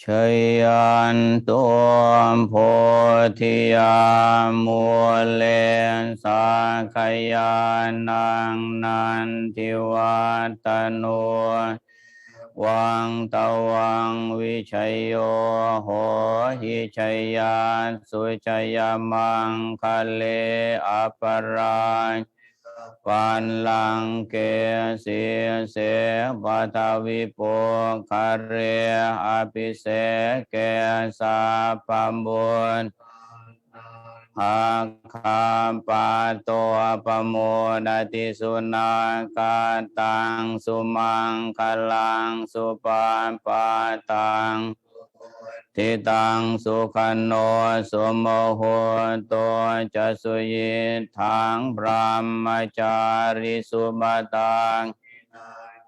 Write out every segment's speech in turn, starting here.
ชยันตุโพธิยามุเลสักยานังนันทิวัตโนวังตวังวิชัยโยโหหิชัยยาสุชัยมังคะเลอปราปันลังเกสีเสปัทวิปุคาเรอภิเสเกสาปมุนหาคาปาโตปโมดติสุนาคาตังสุมังคลังสุปาปาตังทิตังสุขโนสุโมโหตัวจะสุยิทังพรหมจาริสุบตัง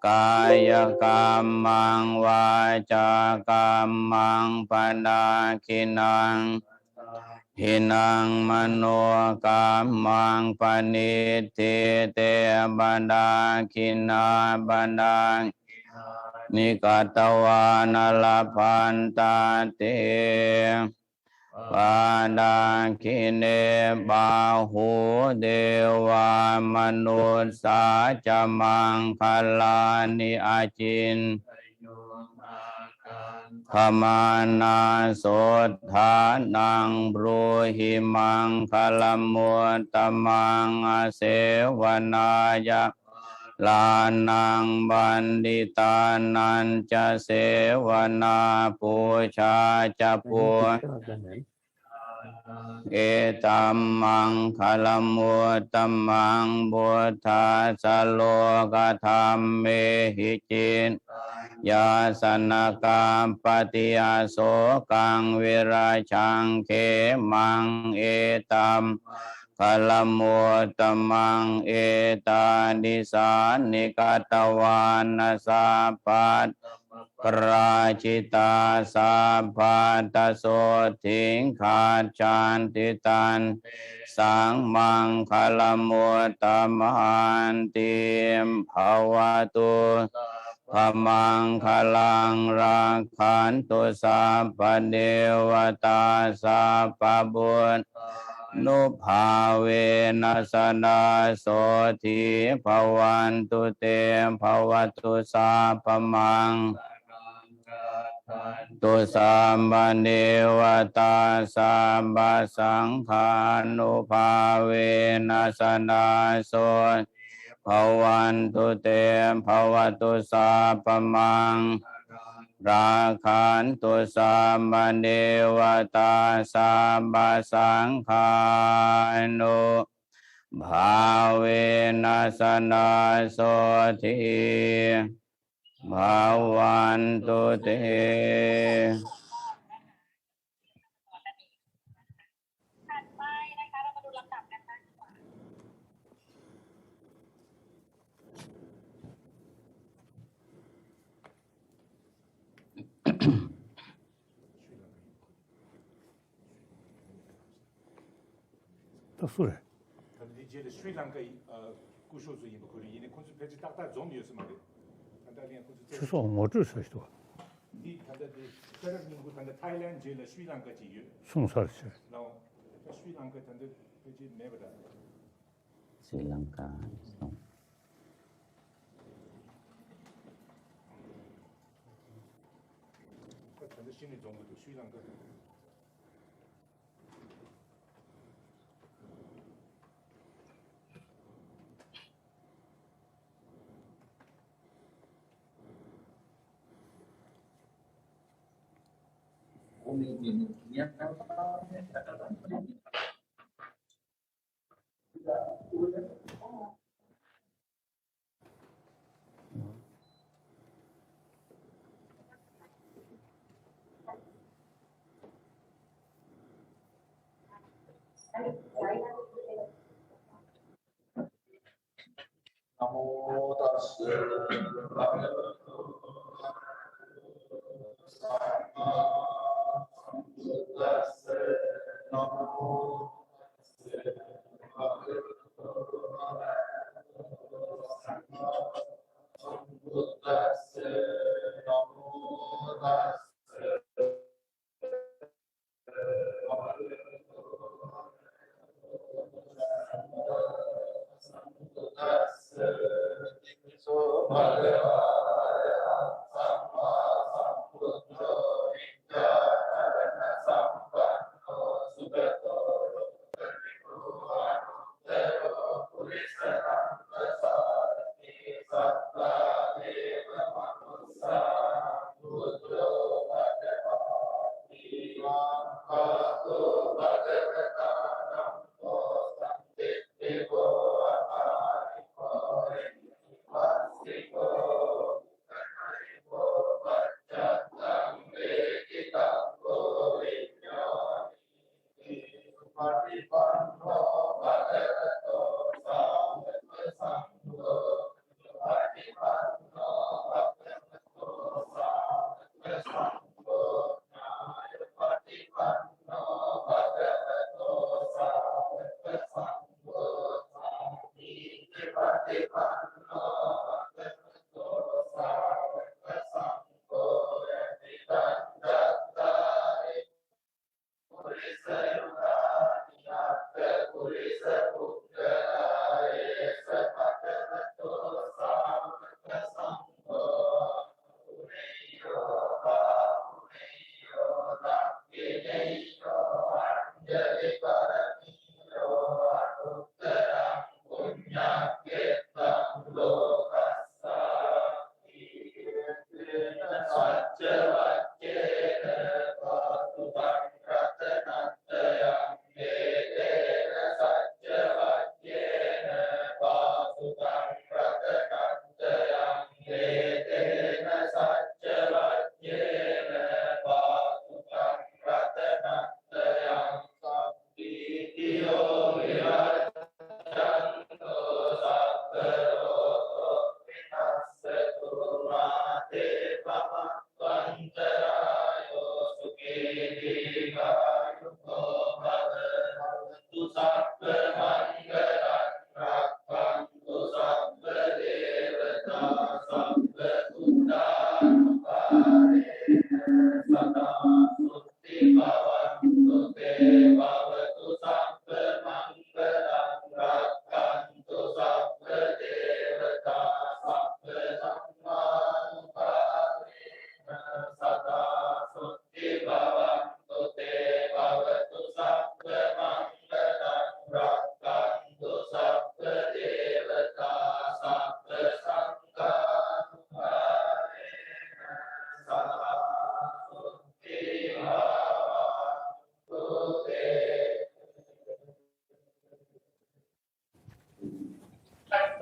กายกรรมังวาจากรรมังปนาคินังหินังมโนกรรมังปณิทิเตบนาคินาบนานิกตวานลพันตาเตปาดาคิเนบาหูเดวามนุสสาจมังคลานิอาจินขมานาโสธานังบรูหิมังคลมุตตมังอเสวนายะลานังบัณฑิตานันจะเสวนาปูชาจะปูเอตัมมังคลมุตตมังบุทธาสโลกธรรมเมหิจินยาสนกาปฏิอาโสกังเวราชังเขมังเอตัมคลมุตตมังเอตานิสานิกตวานสาปัตปราชิตาสาภัตโสทิงขาชันติตันสังมังคลมุตตมันติมภวตุพมังคลังราคันตุสัพพเดวตาสัพพบุตรนุภาเวนัสนาโสทิภวันตุเตภวตุสัพพมังตุสัมปเนวตาสัมปสังฆานุภาเวนัสนาโสภวันตุเตภวตุสัพพมังราคันตุสัมปเนวตาสัมปสังฆานุภาเวนัสนาโสทิภวันตุเตそれ。Шриланка 구쇼즈 이거 거리 이네 콘스 페이지 딱딱 좀 요스 말이. 단단히 콘스. 是说我这是说。이 단단히 페르민고 단단 타일랜드 제일 슈리랑카 지유. 송사르시. 나 슈리랑카 단단 페이지 네버다. Srilanka 단단 신의 정부도 슈리랑카 Namo tassa bhagavato Buddhassa Namo tassa bhagavato Buddhassa Namo tassa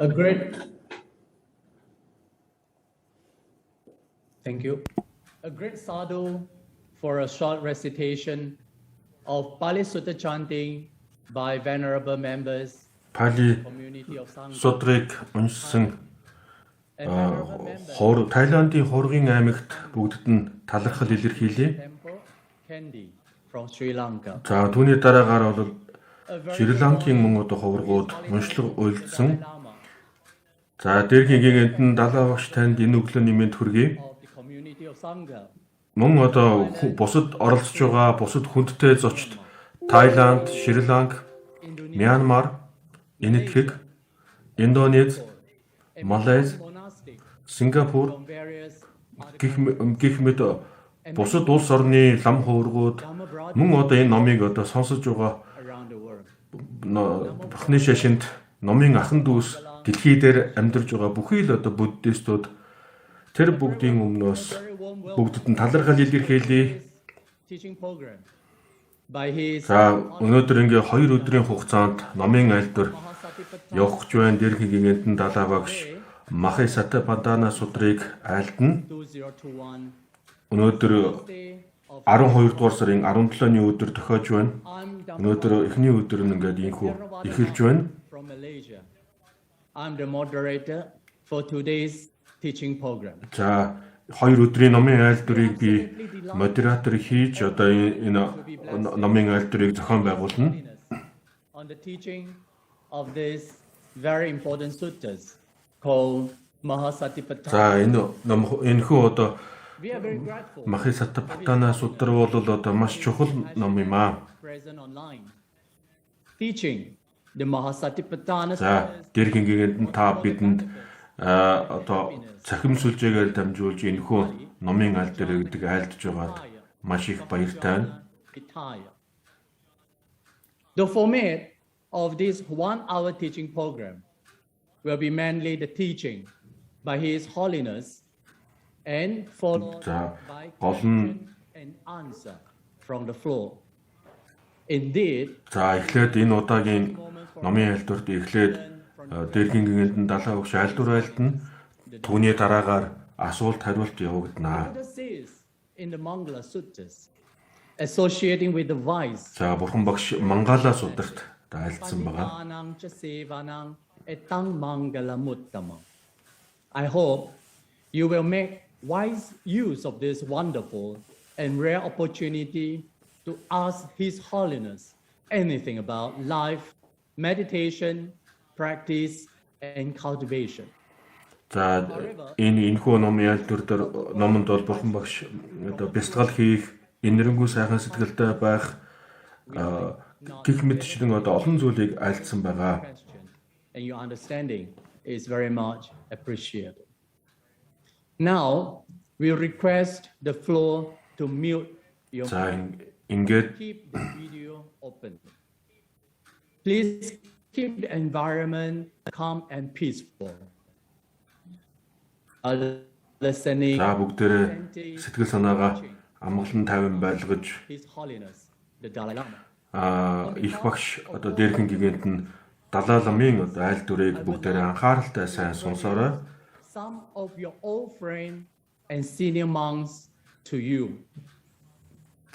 A great, thank you. A great sadhu for a short recitation of Pali Sutta chanting by venerable members Pali community of Sangha. судрыг уншсан Тайландын хуврагын аймагт бүгдд нь талархал илэрхийлээ. Temple Candy from Шриланка. За түүний дараагаар бол Шриланкийн мөн одоо хуврагууд уншлаг айлдсан. За Дээрхийн Гэгээнтэн Далай Лам Багш танд энэ өглөө нэмээд хүргэе. Of the community of Sangha. Мөн одоо бусад оролцож байгаа бусад хүндтэй зочд Тайланд, Шриланк, Мянмар, Энэхүү, Индонези, Малайз, Сингапур гэх мэт бусад улс орны лам хуврагууд мөн одоо энэ номыг одоо сонсож байгаа Бурхны шашинд номын ахан дүүс дэлхий дээр амьдарч байгаа бүхий л одоо буддистууд тэр бүгдийн өмнөөс бүгдэд нь талархал илэрхийлье. За өнөөдөр ингээ 2 өдрийн хугацаанд номын айлдвар явах гэж байна. Дээрхийн Гэгээнтэн Далай Багш Маха Сатипаттана судрыг айлдана. Өнөөдөр 12 дугаар сарын 17-ны өдөр тохиож байна. Өнөөдөр эхний өдөр нь ингээд энэхүү эхэлж байна. I'm the moderator for today's teaching program. За 2 өдрийн номын айлдварыг би модератор хийж одоо энэ номын айлдварыг зохион байгуулна. On the teaching of this very important suttas called Maha Satipаттана. За энэхүү одоо We are very grateful Маха Сатипаттана судар бол одоо маш чухал ном юм аа. present online. Teaching the Maha Satipаттana За Дээрхийн Гэгээнтэн та бидэнд одоо цахим сүлжээгээр дамжуулж энэхүү номын айлдварыг гэдэг айлдж байгаад маш их баяртай байна. The format of this 1-hour teaching program will be mainly the teaching by His Holiness and followed by question and answer from the floor. Indeed, За эхлээд энэ удаагийн номын айлдварт эхлээд Дээрхийн Гэгээнтэн Далай Багш айлдвар айлдана. Түүний дараагаар асуулт хариулт явагдана. Buddha says in the Mangala Suttas, associating with the vice, За Бурхан багш Мангала сударт айлдсан байгаа. Panivanang cha sevanang etang mangalamuttama. I hope you will make wise use of this wonderful and rare opportunity to ask His Holiness anything about life, meditation, practice, and cultivation. За энэхүү номын айлдвар дээр номонд бол Бурхан багш одоо бясалгал хийх, энэрэнгүй сайхан сэтгэлтэй байх гэх мэтчлэн одоо олон зүйлийг айлдсан байгаа. And your understanding is very much appreciated. Now, we request the floor to mute your За ингээд keep the video open. Please keep the environment calm and peaceful. Listening за бүгдээрээ сэтгэл санаагаа амгалан тайван байлгаж His Holiness the Dalai Lama. их багш одоо Дээрхийн Гэгээнтэн Далай Ламын одоо айлдварыг бүгдээрээ анхааралтай сайн сонсоорой. Some of your old friends and senior monks to you.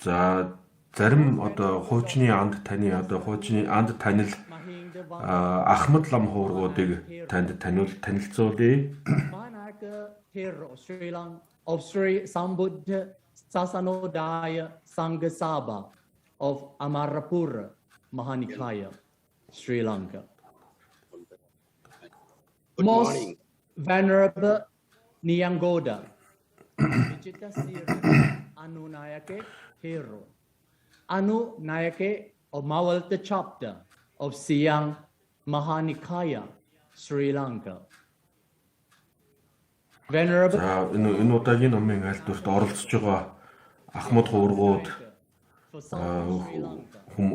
За зарим одоо хуучны анд таны одоо хуучны анд танил Ахмад лам хуврагуудыг танд танилцуулъя. Shrilanka of Sri Sambuddha Sasanodaya Sanghasabha of Amarapura Mahanikaya, Sri Lanka. Most Venerable Niyangoda Vijita Siri Anu Nayake Hero Anu Nayake of Untitled Chapter of Siang Mahanikaya, Sri Lanka. Venerable За энэ удаагийн номын айлдварт оролцож байгаа Ахмад хуврагууд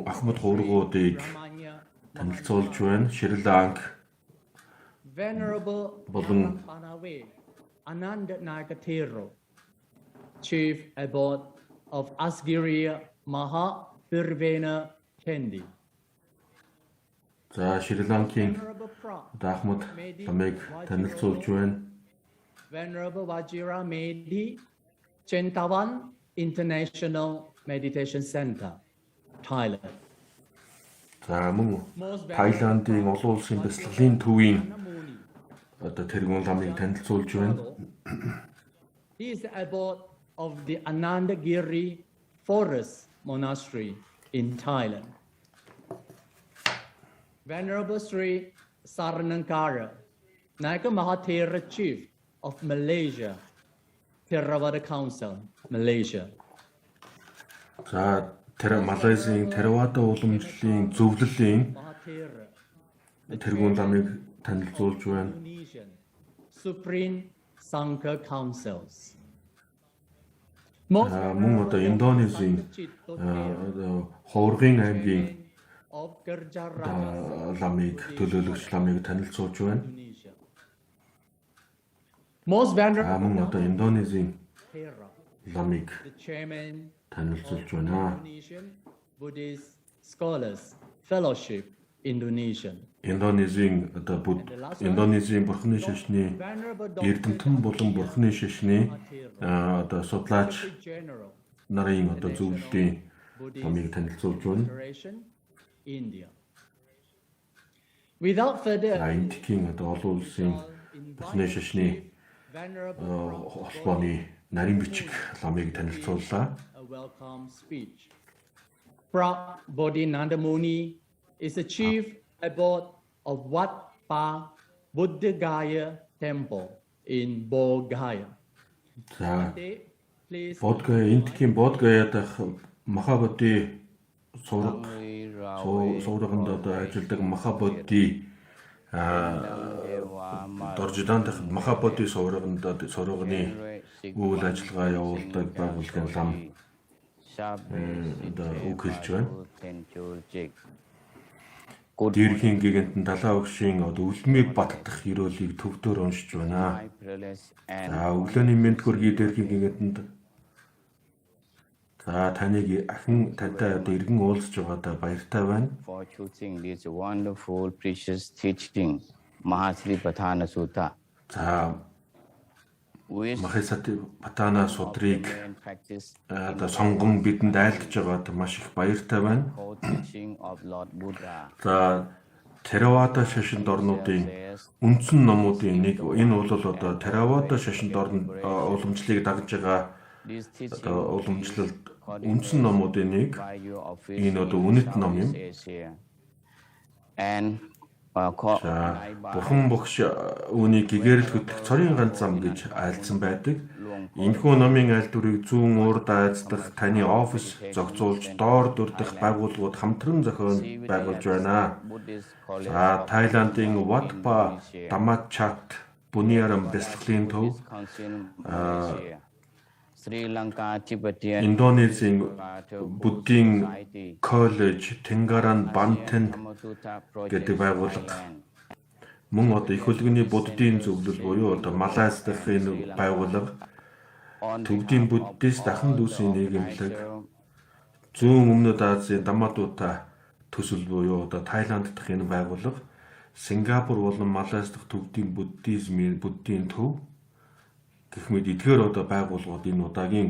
Ахмад хуврагуудыг танилцуулж байна. Шриланка Venerable болон Panawe Ananda Nagatero, Chief Abbot of Asgiriya Maha Birvena Kendi. за Шриланкийн Venerable Pra Ахмад ламыг танилцуулж байна. Venerable Vajira Medi Chentawan International Meditation Center, Thailand. За мөн Тайландын олон улсын бясалгалын төвийн одоо тэргүүн ламыг танилцуулж байна. He is the abbot of the Anandagiri Forest Monastery in Thailand. Venerable Sri Saranankara, Naika Mahathera Chief of Malaysia, Theravada Council, Malaysia. За Малайзийн Теравада уламжлалын зөвлөлийн Mahathera, тэргүүн ламыг танилцуулж байна. Indonesian Supreme Sangha Councils. Мөн одоо Индонезийн хуврагын аймгийн of Gujarat, ламыг төлөөлөгч ламыг танилцуулж байна. Indonesia. Most venerable Мөн одоо Индонезийн Thera, ламыг the chairman танилцуулж байна. Indonesian Buddhist Scholars Fellowship, Indonesian. Индонезийн одоо Индонезийн бурхны шашны Эрдэмтэн болон бурхны шашны одоо судлаач General нарын одоо зөвлөлийн ламыг танилцуулж байна. Federation, India. Without further ado, Антикийн одоо олон улсын бурхны шашны Venerable холбооны нарийн бичиг ламыг танилцууллаа. a welcome speech. Pra Bodhinanda Muni is the chief abbot of Wat Pa Buddhagaya Temple in Bodhgaya. За Please Антикийн Бодгаяад Маха Бодhi сурганд одоо ажилладаг Маха Бодhi доржидантах Маха Бодhi сурганд сурганы үйл ажиллагаа явуулдаг байгууллагын лам үг хэлж байна. Дээрхийн Гэгээнтэн Далай Багшийн үлмийг баттах ёроолыг төвдөр уншиж байна. За өглөөний мэнд хүргэе Дээрхийн Гэгээнтэнд. За таныг ахин тантай иргэн уулзж байгаадаа баяртай байна. For choosing this wonderful precious teaching, Maha Satipаттана Sutta. За Маха Сатипаттана судрыг сонгон бидэнд айлдж байгаад маш их баяртай байна. За Теравада шашинд орнуудын үндсэн номуудын нэг энэ бол Теравада шашинд орн уламжлалыг дагж байгаа уламжлалд үндсэн номуудын нэг энэ үнэт ном юм. Бурхан Багш үүнийг гэгэрэл хөтлөх цорын ганц зам гэж айлдсан байдаг. Энэхүү номын айлдварыг зүүн урд айцдах таны офис зохицуулж доор дурдах байгууллагууд хамтран зохион байгуулж байна. За Тайландын Ватпа Дамачат Буниарам бясалгалын төв Шриланка Индонезийн Буддийн коллеж Тенгаран Бантен гэдэг байгууллага мөн их хөлгөний буддийн зөвлөл буюу Малайз дахь энэ байгууллага төвдийн буддист дахин дүүсийн нийгэмлэг зүүн өмнөд Азийн Дамадуута төсөл буюу Тайланд дахь энэ байгууллага Сингапур болон Малайз дахь төвдийн буддизмын буддийн төв гэх мэт эдгээр байгууллагууд энэ удаагийн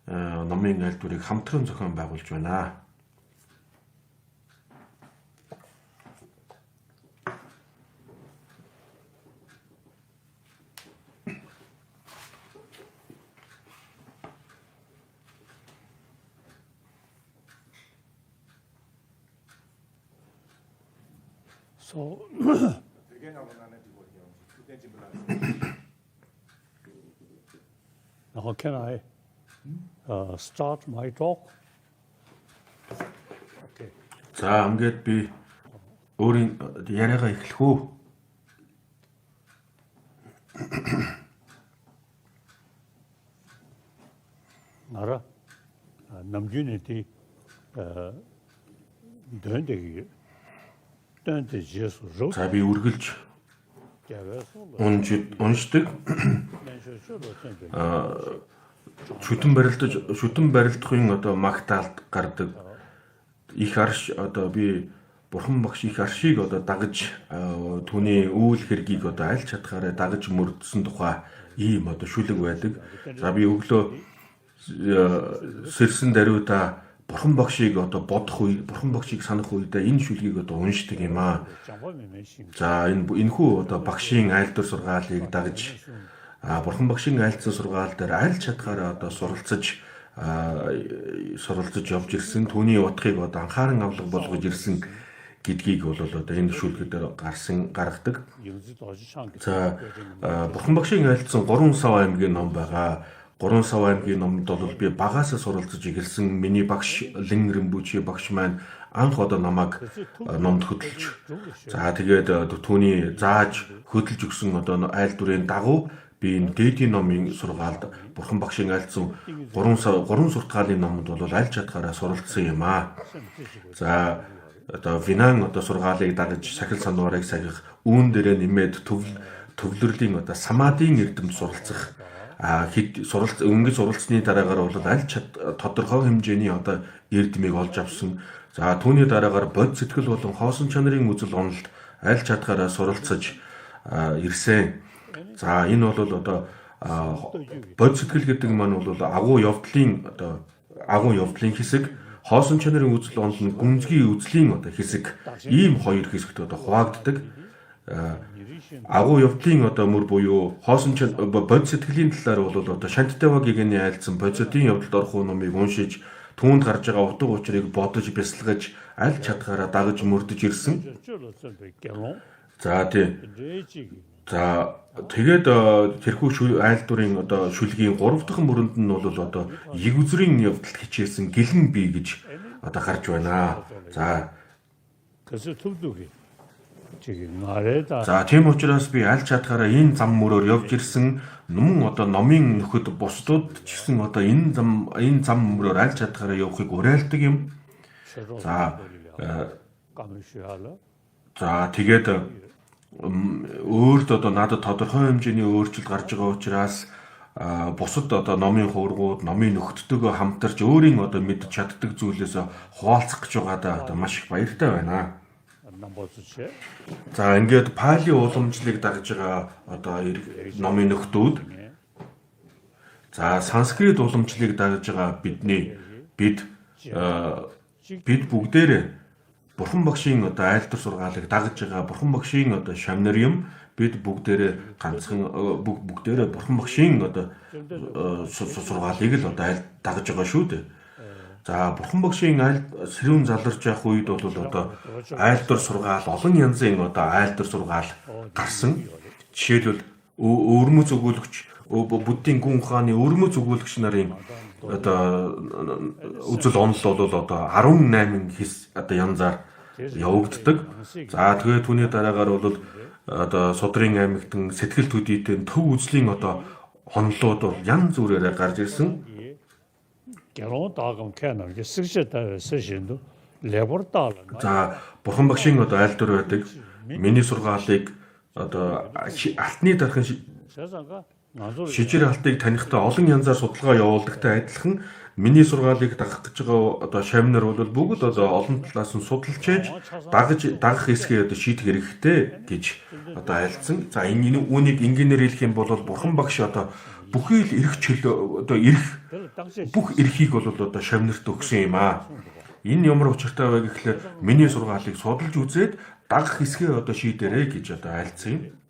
номын айлдварыг хамтран зохион байгуулж байна. So now can I start my talk? Okay. За ингээд би өөрийн яриагаа эхлэх үү. Нара намжүнэти дэндэг Жесус жоо. За би үргэлж уншдаг. Шүтэн барилдахын магтаалд гардаг их арш би Бурхан Багш их аршийг дагаж түүний үйл хэргийг аль чадхаараа дагаж мөрдсөн тухай ийм шүлэг байдаг. За би өглөө сэрсэн даруйда Бурхан Багшийг бодох үе, Бурхан Багшийг санах үедээ энэ шүлгийг уншдаг юм аа. За энэхүү Багшийн айлдвар сургаалыг дагаж Бурхан Багшийн айлдсан сургаал дээр аль чадхаараа суралцаж явж ирсэн. Түүний утгыг анхааран авлага болгож ирсэн гэдгийг бол энэ шүлгээр гаргадаг. За Бурхан Багшийн айлдсан 3 сав аймгийн ном байгаа. 3 сав аймгийн номд бол би багаасаа суралцж эхэлсэн. Миний багш Лин Римбүчи багш маань анх намайг номд хөдөлж. За тэгээд түүний зааж хөдөлж өгсөн айлдварын дагуу би энэ дээдийн номын сургаалд Бурхан Багшийн айлдсан 3 суртгаалын номд бол аль чадхаараа суралцсан юм аа. За Винан сургаалыг дагаж сахил санварыг сахих үүн дээрээ нэмээд төвлөрлийн самадын эрдэмт суралцах ингээд суралцсны дараагаар бол аль тодорхой хэмжээний эрдмийг олж авсан. За түүний дараагаар бод сэтгэл болон хоосон чанарын үзэл онолд аль чадхаараа суралцаж ирсэн. За энэ бол бод сэтгэл гэдэг маань бол агуу явдлын хэсэг, хоосон чанарын үзэл онол нь гүнзгий үзлийн хэсэг. Ийм хоёр хэсэгт хуваагддаг. Агуу явдлын мөр буюу хоосон бод сэтгэлийн талаар бол Шантитава гэгэний айлдсан бодитын явдалд орох номыг уншиж түүнд гарч байгаа утга учирыг бодож бясалгаж аль чадхаараа дагаж мөрдөж ирсэн. За тэгээд тэрхүү айлдварын шүлгийн 3 дахь мөрөнд нь бол иг үзрийн явдалд хичээсэн гэлэн бий гэж гарч байна. За За тийм учраас би аль чадхаараа энэ зам мөрөөр явж ирсэн мөн одоо номын нөхөд бусдууд ч гэсэн одоо энэ зам мөрөөр аль чадхаараа явахыг уриалдаг юм. За тэгээд өөрт одоо надад тодорхой хэмжээний өөрчлөлт гарч байгаа учраас бусад одоо номын хуврагууд, номын нөхөдтэйгөө хамтарч өөрийн одоо мэдж чаддаг зүйлээс хуваалцах гэж байгаадаа одоо маш их баяртай байна. За ингээд пали уламжлалыг дагж байгаа одоо номын нөхдүүд за санскрит уламжлалыг дагж байгаа бид бүгдээрээ Бурхан Багшийн одоо айлдвар сургаалыг дагж байгаа Бурхан Багшийн одоо шамнар юм. Бид бүгдээрээ ганцхан бүгдээрээ Бурхан Багшийн одоо сургаалыг л одоо дагж байгаа шүү дээ. За Бурхан Багшийн сэрүүн заларч явах үед бол одоо айлдвар сургаал олон янзын одоо айлдвар сургаал гарсан. Жишээлбэл өрмөц өгүүлэгч Буддийн гүн ухааны өрмөц өгүүлэгч нарын одоо үзэл онол бол одоо 18 хэс одоо янзаар явагддаг. За тэгээд түүний дараагаар бол одоо судрын аймагтан сэтгэл төдийтэй төв үзлийн одоо онолууд бол янз бүрээр гарч ирсэн. За Бурхан Багшийн одоо айлдвар байдаг. Миний сургаалыг одоо алтны дархан шижир алтыг танихдаа олон янзаар судалгаа явуулдагтай адилхан миний сургаалыг дагах гэж байгаа одоо шамнар бол бүгд одоо олон талаас нь судалж ээж дагах хэсгээ одоо шийдэх хэрэгтэй гэж одоо айлдсан. За энэ үүнийг энгийнээр хэлэх юм бол Бурхан Багш одоо бүхий л эрх чөлөө одоо бүх эрхийг бол одоо шамнарт өгсөн юм аа. Энэ ямар учиртай вэ гэхлээр миний сургаалыг судалж үзээд дагах хэсгээ одоо шийдэрэй гэж одоо айлдсан юм.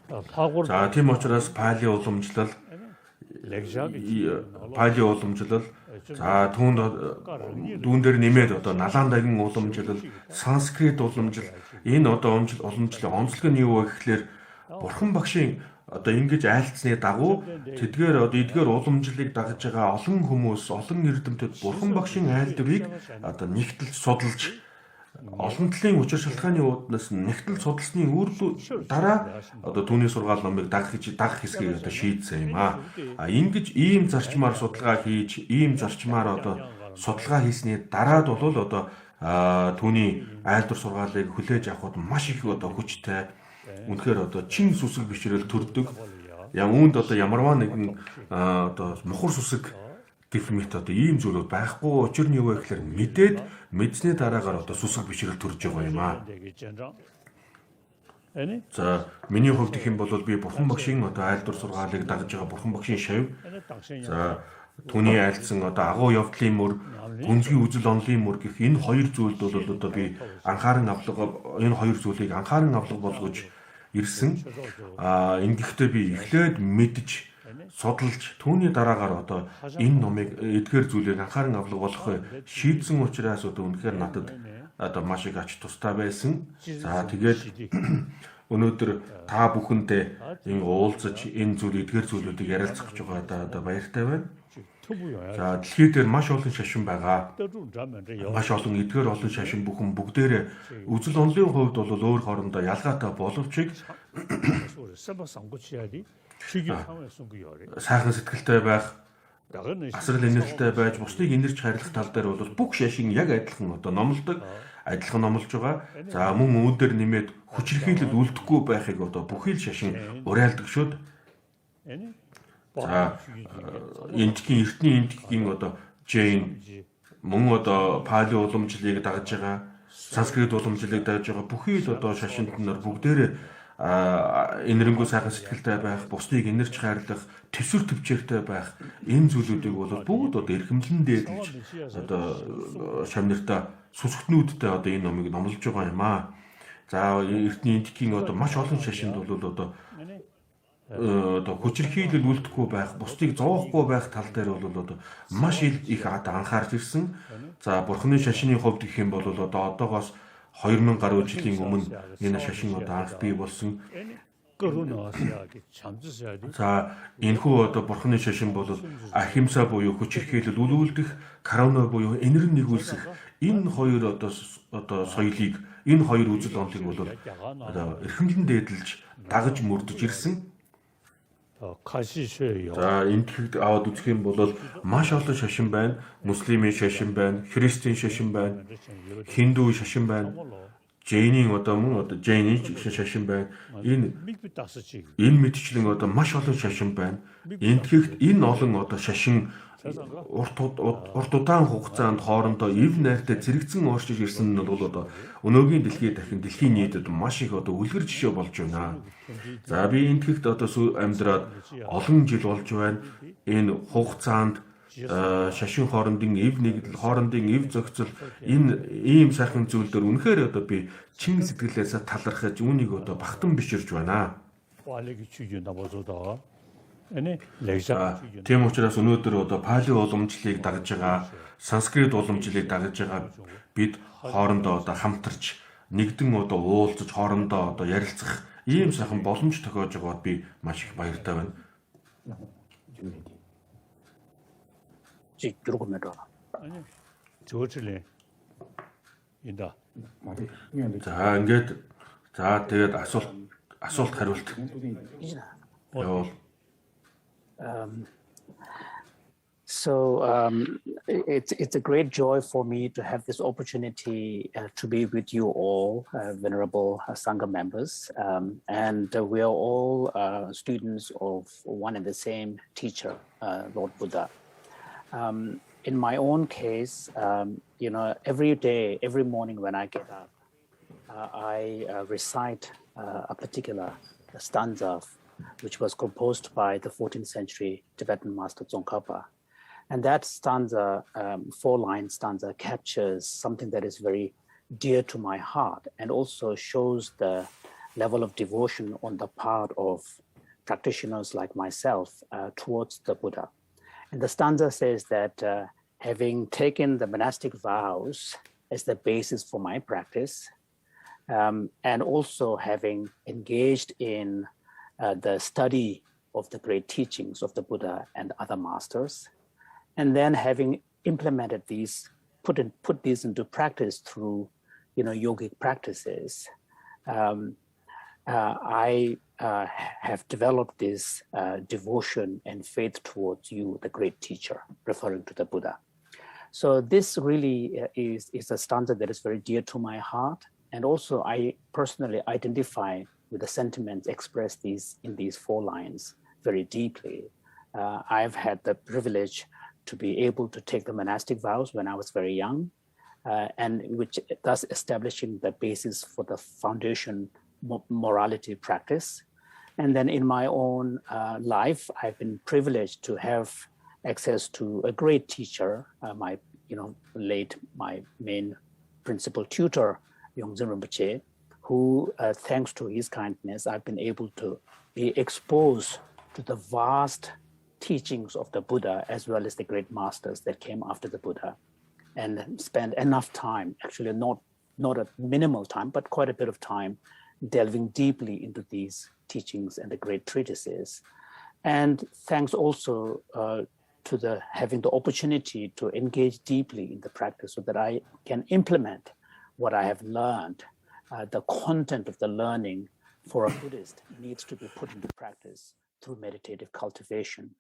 За тийм учраас пали уламжлал за түүн дээр нэмээд одоо наландагийн уламжлал, санскрит уламжлал энэ одоо уламжлалын онцлог нь юу вэ гэхлээр Бурхан Багшийн одоо ингэж айлцсны дагуу эдгээр уламжлалыг дагж байгаа олон хүмүүс, олон эрдэмтэд Бурхан Багшийн айлдварыг одоо нэгтэлж судалж олон талын учир шалтгааны үүднээс нэгтэл судалсны дараа одоо түүний сургаал номыг дагах хэсгийг одоо шийдсэн юм аа. Ингэж ийм зарчмаар судалгаа хийж, ийм зарчмаар одоо судалгаа хийсний дараад бол одоо түүний айлдвар сургаалыг хүлээж авахд маш их одоо хүчтэй үнэхээр одоо чин сүсэг бишрэл төрдөг. Үүнд одоо ямарваа нэгэн одоо мухар сүсэг гэх мэт одоо ийм зүйлүүд байхгүй. Учир нь юу вэ гэхээр мэдсний дараагаар одоо сүсэг бишрэл төрж байгаа юм аа. За миний хувьд гэх юм бол би Бурхан Багшийн одоо айлдвар сургаалыг дагж байгаа Бурхан Багшийн шав. За түүний айлдсан одоо агуу явдлын мөр, гүнзгий үзэл онолын мөр гэх энэ хоёр зүйлд бол одоо би энэ хоёр зүйлийг анхааран авлага болгож ирсэн. Ингэхдээ би эхлээд мэдж судалж түүний дараагаар одоо энэ номыг эдгээр зүйлийг анхааран авлага болгохыг шийдсэн учраас одоо үнэхээр надад одоо маш их ач тустай байсан. За тэгээд өнөөдөр та бүхэндээ энэ уулзаж энэ эдгээр зүйлүүдийг ярилцах гэж байгаа одоо баяртай байна. За дэлхий дээр маш олон шашин байгаа. Маш олон эдгээр олон шашин бүхэн бүгдээрээ үзэл онолын хувьд бол өөр хоорондоо ялгаатай боловч сайхан сэтгэлтэй байх, асрал инэртэй байж, бусдыг инэрч харилах тал дээр бол бүх шашин яг адилхан одоо номлодог, адилхан номлож байгаа. За мөн үүнээр нэмээд хүчирхийлэл үлдэхгүй байхыг одоо бүхий л шашин уриалдаг шүүд. За эртний эндгийн одоо Жэйн мөн одоо пали уламжлалыг дагж байгаа, санскрит уламжлалыг дагж байгаа бүхий л одоо шашинт нар бүгдээрээ энэрэнгүй сайхан сэтгэлтэй байх, бусдыг инэрч хайрлах, төсвөр төвчээртэй байх энэ зүйлүүдийг бол бүгд одоо эрхэмлэн дээдлж одоо шамнартаа сүсгтнүүдтэй одоо энэ номыг номлож байгаа юм аа. За эртний эндгийн одоо маш олон шашинд бол одоо хүчирхийлэл үлдэхгүй байх, бусдыг зовоохгүй байх тал дээр бол одоо маш их анхаарч ирсэн. За Бурханы шашины хувьд гэх юм бол одоо одоогоос 2000 гаруй жилийн өмнө энэ шашин одоо анх бий болсон. За энэхүү одоо Бурханы шашин бол ахимса буюу хүчирхийлэл үлүүлдэх, каруна буюу энэрн нэгүүлсэх энэ хоёр одоо соёлыг энэ хоёр үзэл онолыг бол одоо эрхэмлэн дээдлж дагаж мөрдөж ирсэн. За энэ тэгэхэд аваад үзэх юм бол маш олон шашин байна. Муслимын шашин байна, христийн шашин байна, хинду шашин байна. Жэйнийн одоо мөн одоо жэйний шашин байна. Энэ мэдчлэн одоо маш олон шашин байна. Энэ тэгэхэд энэ олон одоо шашин урт удаан хугацаанд хоорондоо эв найртай зэрэгцэн уурчиж ирсэн нь бол одоо өнөөгийн дэлхийд дахин дэлхийн нийтэд маш их одоо үлгэр жишээ болж байна. За би энэ тэгэхэд одоо амьдраад олон жил болж байна. Энэ хугацаанд шашин хоорондын эв нэгдэл, хоорондын эв зохицол энэ ийм сайхан зүйлдер үнэхээр одоо би чин сэтгэлээсээ талархаж үүнийг одоо багтан биширж байна. Тийм учраас өнөөдөр одоо пали уламжлалыг дагаж байгаа, санскрит уламжлалыг дагаж байгаа бид хоорондоо одоо хамтарч нэгдэн одоо уулзаж хоорондоо одоо ярилцах ийм сайхан боломж тохиож байгаад би маш их баяртай байна. За ингээд за тэгээд асуулт хариулт. It's a great joy for me to have this opportunity to be with you all, venerable Sangha members, and we are all students of one and the same teacher, Lord Buddha. In my own case, every day, every morning when I get up, I recite a particular stanza which was composed by the 14th century Tibetan master Tsongkhapa. And that stanza, four-line stanza, captures something that is very dear to my heart and also shows the level of devotion on the part of practitioners like myself towards the Buddha. And the stanza says that having taken the monastic vows as the basis for my practice, and also having engaged in the study of the great teachings of the Buddha and other masters, and then having implemented these, put these into practice through, yogic practices, I have developed this devotion and faith towards you, the great teacher, referring to the Buddha. So this really is a stanza that is very dear to my heart, and also I personally identify with the sentiments expressed in these four lines very deeply. I've had the privilege to be able to take the monastic vows when I was very young, and which thus establishing the basis for the foundation morality practice. And then in my own life, I've been privileged to have access to a great teacher, my main principal tutor, Yongdzin Rinpoche, who, thanks to his kindness, I've been able to be exposed to the vast teachings of the Buddha, as well as the great masters that came after the Buddha, and spend enough time, actually not a minimal time, but quite a bit of time, delving deeply into these teachings and the great treatises. And thanks also to having the opportunity to engage deeply in the practice so that I can implement what I have learned. The content of the learning for a Buddhist needs to be put into practice through meditative cultivation.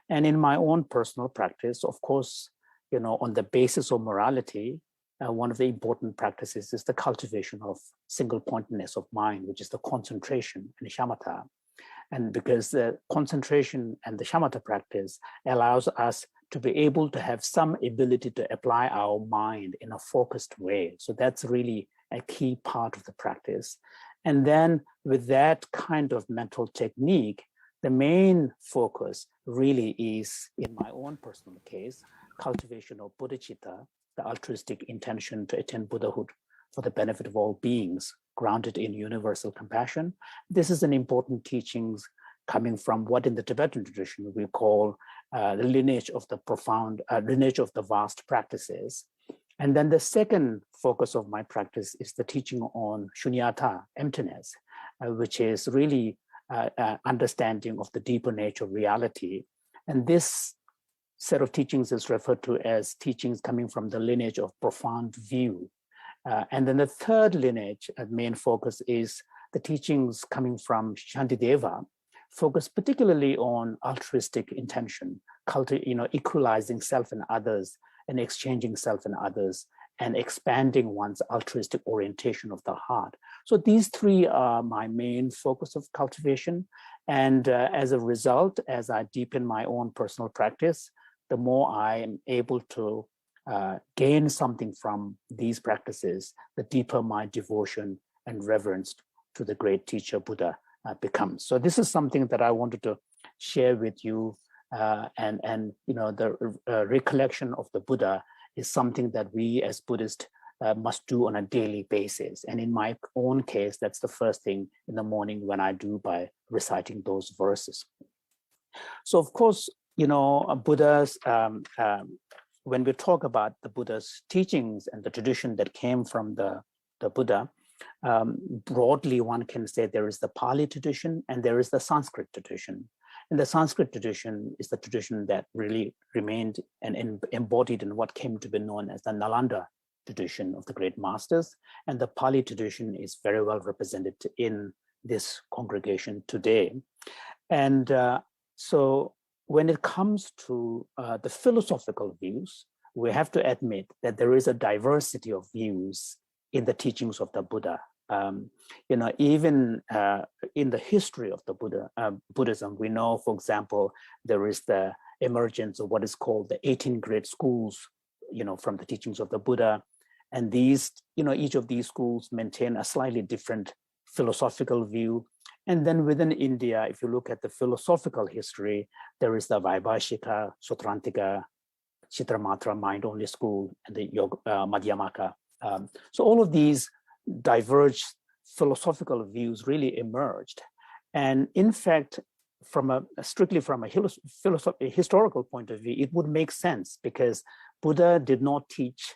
And in my own personal practice, of course, on the basis of morality, one of the important practices is the cultivation of single-pointedness of mind, which is the concentration and shamatha. And because the concentration and the shamatha practice allows us to be able to have some ability to apply our mind in a focused way. So that's really a key part of the practice. And then with that kind of mental technique, the main focus really is, in my own personal case, cultivation of bodhicitta, the altruistic intention to attain Buddhahood for the benefit of all beings, grounded in universal compassion. This is an important teaching coming from what in the Tibetan tradition we call the lineage of the profound, lineage of the vast practices. And then the second focus of my practice is the teaching on shunyata, emptiness, which is really understanding of the deeper nature of reality. And this set of teachings is referred to as teachings coming from the lineage of profound view. And then the third lineage, main focus, is the teachings coming from Shantideva, focus particularly on altruistic intention, equalizing self and others, and exchanging self and others, and expanding one's altruistic orientation of the heart. So these three are my main focus of cultivation. And as a result, as I deepen my own personal practice, the more I am able to gain something from these practices, the deeper my devotion and reverence to the great teacher Buddha becomes. So this is something that I wanted to share with you, and the recollection of the Buddha is something that we as Buddhists must do on a daily basis. And in my own case, that's the first thing in the morning when I do, by reciting those verses. So of course, Buddha's, when we talk about the Buddha's teachings and the tradition that came from the Buddha, broadly one can say there is the Pali tradition and there is the Sanskrit tradition. And the Sanskrit tradition is the tradition that really remained and embodied in what came to be known as the Nalanda tradition of the great masters. And the Pali tradition is very well represented in this congregation today. And so when it comes to the philosophical views, we have to admit that there is a diversity of views in the teachings of the Buddha. Even in the history of the Buddhism, we know, for example, there is the emergence of what is called the 18 great schools, from the teachings of the Buddha. And these, each of these schools maintain a slightly different philosophical view. And then within India, if you look at the philosophical history, there is the Vaibhashika, Sutrantika, Chitramatra, mind-only school, and the Madhyamaka. So all of these diverged philosophical views really emerged. And in fact, strictly from a historical point of view, it would make sense, because Buddha did not teach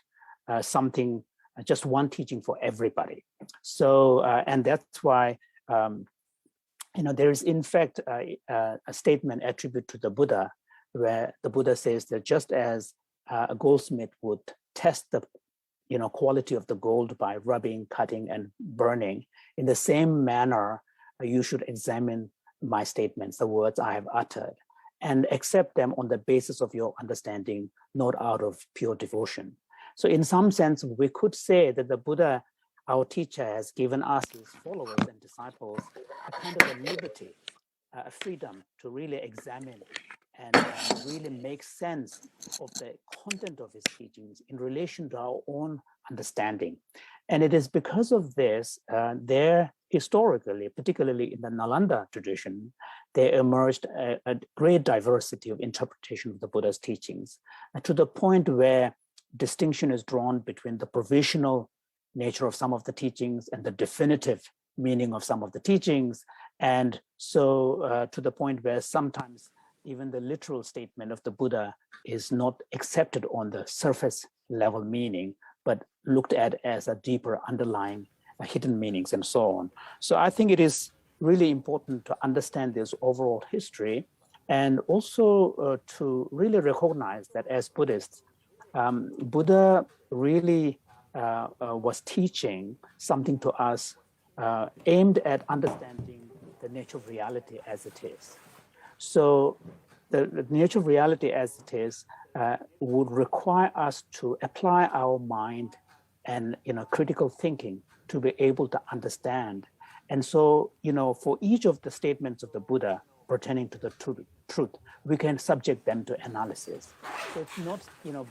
just one teaching for everybody. So, and that's why, there is in fact a statement attributed to the Buddha, where the Buddha says that just as a goldsmith would test the quality of the gold by rubbing, cutting, and burning, in the same manner, you should examine my statements, the words I have uttered, and accept them on the basis of your understanding, not out of pure devotion. So in some sense, we could say that the Buddha, our teacher, has given us, his followers and disciples, a kind of a liberty, a freedom to really examine and really make sense of the content of his teachings in relation to our own understanding. And it is because of this, there historically, particularly in the Nalanda tradition, there emerged a great diversity of interpretation of the Buddha's teachings, to the point where distinction is drawn between the provisional nature of some of the teachings and the definitive meaning of some of the teachings. And so to the point where sometimes even the literal statement of the Buddha is not accepted on the surface level meaning, but looked at as a deeper underlying hidden meanings and so on. So I think it is really important to understand this overall history, and also to really recognize that as Buddhists, Buddha really was teaching something to us aimed at understanding the nature of reality as it is. So the nature of reality as it is would require us to apply our mind and critical thinking to be able to understand. And so, for each of the statements of the Buddha pertaining to the truth, we can subject them to analysis. So it's not,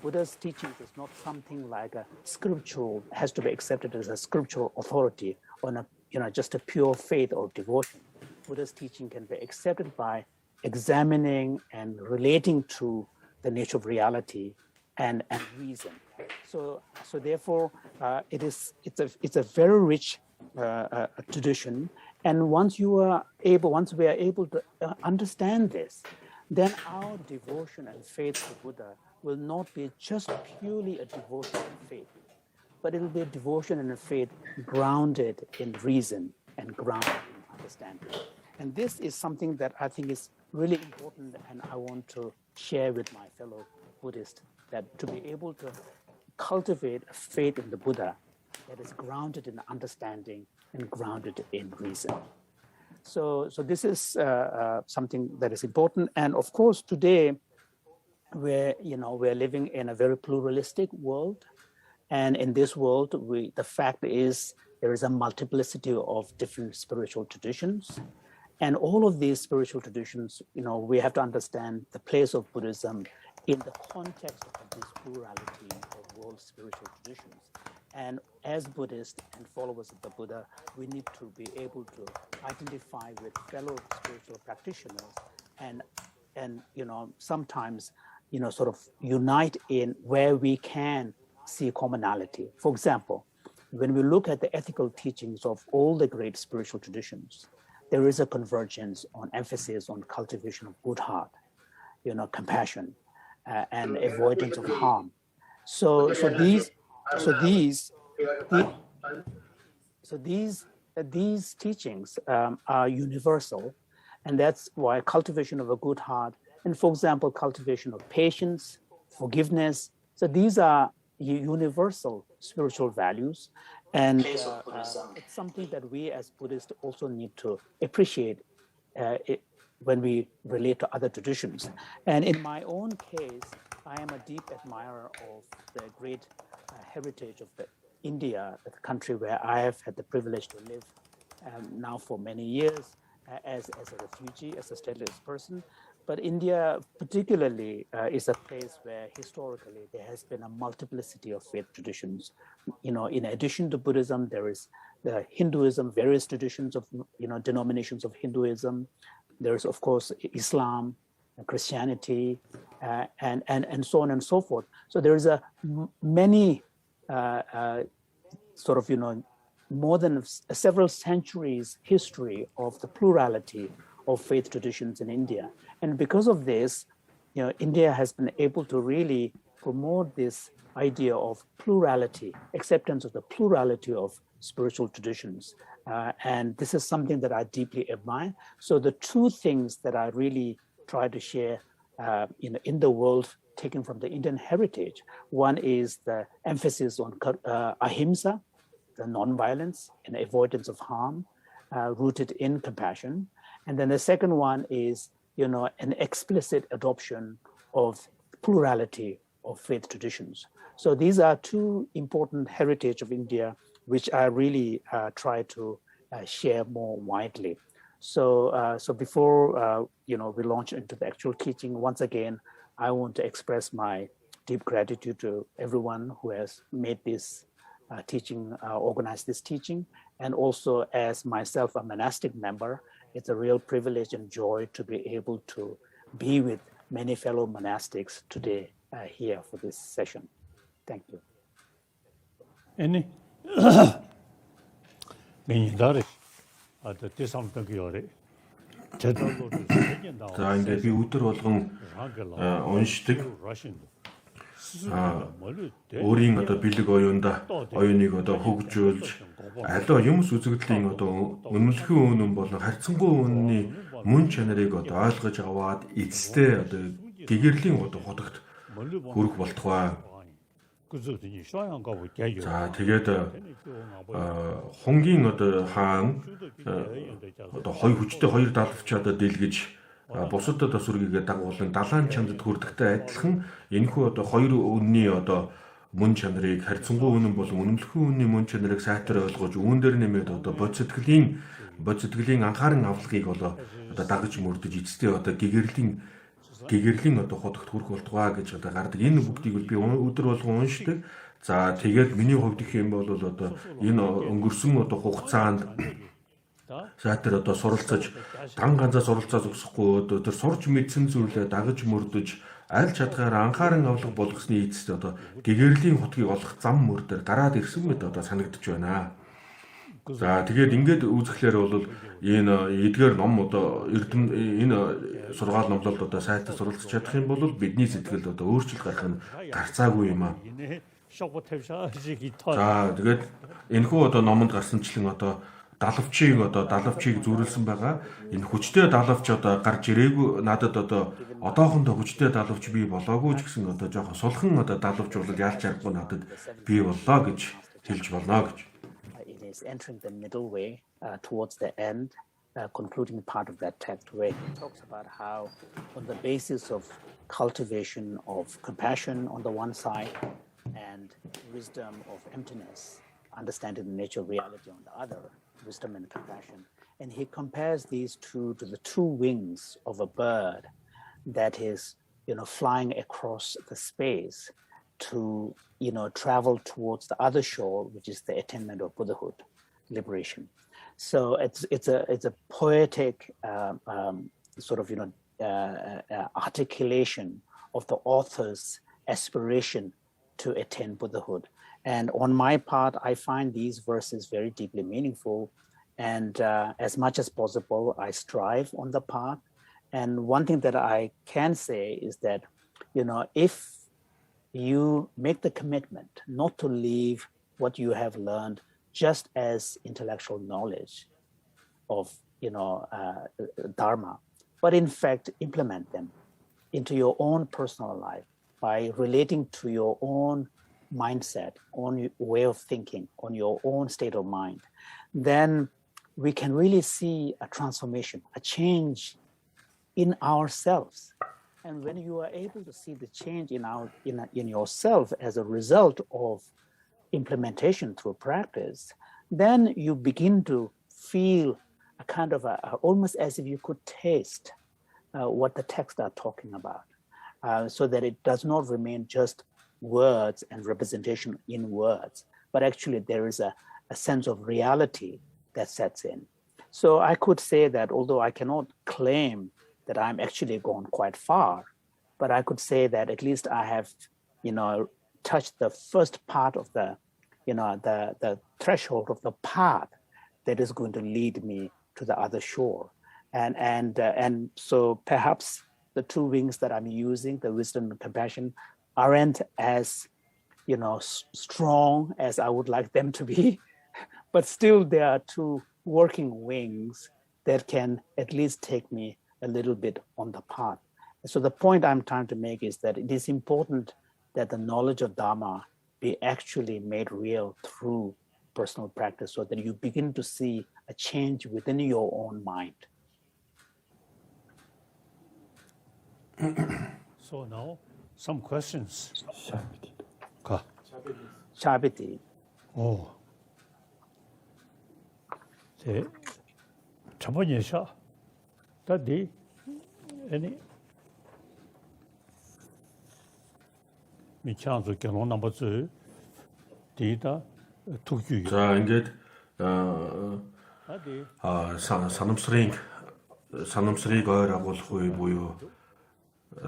Buddha's teachings is not something like a scriptural, has to be accepted as a scriptural authority on a, just a pure faith or devotion. Buddha's teaching can be accepted by examining and relating to the nature of reality and reason. So therefore, it's a very rich tradition. And once we are able to understand this, then our devotion and faith to Buddha will not be just purely a devotion and faith, but it will be a devotion and a faith grounded in reason and grounded in understanding. And this is something that I think is really important, and I want to share with my fellow Buddhists, that to be able to cultivate a faith in the Buddha that is grounded in understanding and grounded in reason. So this is something that is important. And of course, today, we're living in a very pluralistic world. And in this world, the fact is there is a multiplicity of different spiritual traditions. And all of these spiritual traditions, we have to understand the place of Buddhism in the context of this plurality of world spiritual traditions. And as Buddhists and followers of the Buddha, we need to be able to identify with fellow spiritual practitioners and sometimes, sort of unite in where we can see commonality. For example, when we look at the ethical teachings of all the great spiritual traditions, there is a convergence on emphasis on cultivation of good heart, compassion, and avoidance of harm. So these teachings are universal, and that's why cultivation of a good heart, and for example, cultivation of patience, forgiveness. So these are universal spiritual values, and it's something that we as Buddhists also need to appreciate when we relate to other traditions. And in my own case, I am a deep admirer of the great heritage of India, the country where I have had the privilege to live now for many years as a refugee, as a stateless person. But India particularly is a place where historically there has been a multiplicity of faith traditions. In addition to Buddhism, there is the Hinduism, various traditions of, denominations of Hinduism. There is, of course, Islam, Christianity, and so on and so forth. So there is many more than several centuries history of the plurality of faith traditions in India. And because of this, India has been able to really promote this idea of plurality, acceptance of the plurality of spiritual traditions. And this is something that I deeply admire. So the two things that I really try to share in the world taken from the Indian heritage, one is the emphasis on ahimsa, the non-violence and avoidance of harm, rooted in compassion. And then the second one is, an explicit adoption of plurality of faith traditions. So these are two important heritage of India, which I really try to share more widely. So before we launch into the actual teaching, once again, I want to express my deep gratitude to everyone who has made this teaching, organized this teaching, and also as myself a monastic member, it's a real privilege and joy to be able to be with many fellow monastics today here for this session. Thank you. Any Dalai За ингээд би өдөр болгон уншдаг. Өөрийн бэлэг оюуныг хөгжүүлж аливаа юмс үзэгдлийн үнэмлэхэн үнэн болон харьцангуй үнний мөн чанарыг ойлгож аваад эцэстээ гэгэрлийн хотогт хүрэх болтугай. За тэгээд хонгийн хаан хоёр хүчтэй хоёр далавчаад дэлгэж бусад сүргийгээ дагуулan далайн чамдад хүрдэхтэй адилхан энэхүү хоёр үнний мөн чанарыг харьцангуй үнэн болон үнэмлэхэн үнний мөн чанарыг сайтар ойлгож үүн дээр нэмээд бодисотгэлийн анхааран авлагыг дагаж мөрдөж эцэстээ гэгэрлийн хотогт хүрэх болтугай гэж гардаг. Энэ бүгдийг би өдөр болгон уншдаг. За тэгээд миний хувьд гэх юм бол энэ өнгөрсөн хугацаанд сайтар суралцаж дан ганцаа суралцаа зогсохгүй тэр сурч мэдсэн зүйлээ дагаж мөрдөж аль чадгаар анхааран авлага болгосны эцэст гэгэрлийн хотгийг олох зам мөр дээр гараад ирсэн мэт санагдаж байна. За тэгээд ингээд үзэхлээр бол энэ эдгээр ном энэ сургаал номлолд сайтар суралцж чадах юм бол бидний сэтгэлд өөрчлөлт гарах нь гарцаагүй юм аа. За тэгээд энэхүү номонд гарсанчлан далавчийг зүйрлсэн байгаа. Энэ хүчтэй далавч гарч ирээгүй надад одоохондоо хүчтэй далавч бий болоогүй ч гэсэн жоохон сулхан далавч бол яалч аргагүй надад бий боллоо гэж хэлж болно гэж. It is entering the middle way towards the end, concluding part of that text where he talks about how on the basis of cultivation of compassion on the one side and wisdom of emptiness, understanding the nature of reality on the other, wisdom and compassion. And he compares these two to the two wings of a bird that is, flying across the space to, travel towards the other shore, which is the attainment of Buddhahood, liberation. So it's a poetic sort of, articulation of the author's aspiration to attain Buddhahood. And on my part, I find these verses very deeply meaningful. And as much as possible, I strive on the path. And one thing that I can say is that, if you make the commitment not to leave what you have learned just as intellectual knowledge of, Dharma, but in fact, implement them into your own personal life by relating to your own mindset, own way of thinking, on your own state of mind, then we can really see a transformation, a change in ourselves. And when you are able to see the change in yourself as a result of implementation through practice, then you begin to feel a kind of almost as if you could taste what the texts are talking about, so that it does not remain just words and representation in words, but actually there is a sense of reality that sets in. So I could say that although I cannot claim that I'm actually gone quite far, but I could say that at least I have, touched the first part of the threshold of the path that is going to lead me to the other shore. And so perhaps the two wings that I'm using, the wisdom and compassion, aren't as, strong as I would like them to be, but still there are two working wings that can at least take me a little bit on the path. So the point I'm trying to make is that it is important that the knowledge of Dharma be actually made real through personal practice so that you begin to see a change within your own mind. So now, some questions. Chabiti. Oh. 제 저번에서 다디 아니 미창도 경험 넘버 2 디다 투규. За ингээд санамсрыг ойр агуулахуй буюу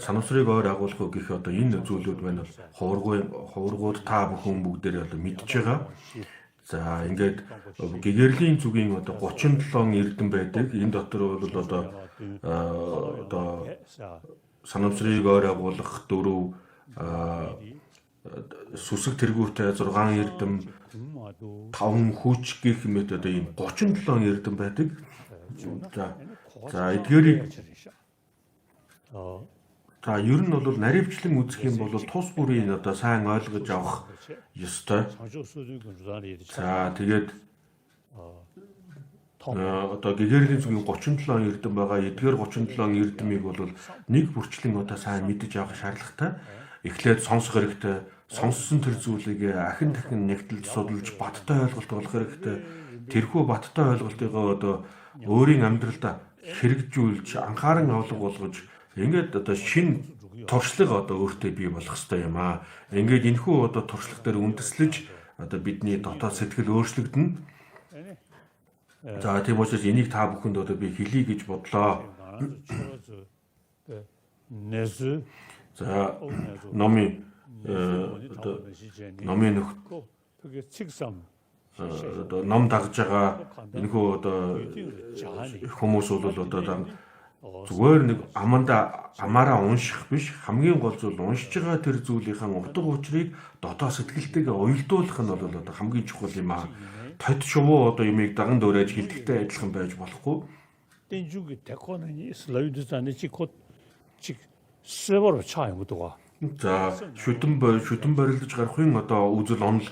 санамсрыг ойр агуулах гэх одоо энэ зүйлүүд байна бол хуврагууд та бүхэн бүгдээрээ одоо мэдж байгаа. За ингээд гэгэрлийн зүгийн одоо 37 эрдэм байдаг. Энэ дотор бол одоо санамсрыг ойр агуулах 4 сүсэг тэргүүртэй 6 эрдэм 5 хүч гэх мэт одоо ийм 37 эрдэм байдаг. За эдгээрийг ер нь бол наривчлан үзэх юм бол тус бүрийн одоо сайн ойлгож авах ёстой. За тэгээд одоо гэгэрлийн зүгийн 37 эрдэм байгаа. Эдгээр 37 эрдэмийг бол нэг бүрчлэн одоо сайн мэдэж авах шаардлагатай. Эхлээд сонсох хэрэгтэй. Сонссон тэр зүйлийг ахин дахин нэгтэлж судалж баттай ойлголт олох хэрэгтэй. Тэрхүү баттай ойлголтыгоо одоо өөрийн амьдралдаа хэрэгжүүлж анхааран авлага болгож ингээд одоо шинэ туршлага одоо өөртөө бий болох хэрэгтэй юм аа. Ингээд энэхүү одоо туршлага дээр үндэслэж одоо бидний дотоод сэтгэл өөрчлөгдөнө. За тийм учраас энийг та бүхэнд одоо би хэлье гэж бодлоо. За номын номын одоо ном дагж байгаа энэхүү одоо хүмүүс бол одоо зүгээр нэг амаараа унших биш хамгийн гол зүйл уншиж байгаа тэр зүйлийнхэн утга учирыг дотоод сэтгэлтэйгээ уялдуулах нь бол одоо хамгийн чухал юм аа. Тод шувуу одоо юмыг даган дөөрэж хилдэгтэй адилхан байж болохгүй. Den juge der konen i sløydet sig ned til kort til server chaim udwa. За шүтэн борилдож гарахын одоо үзэл онол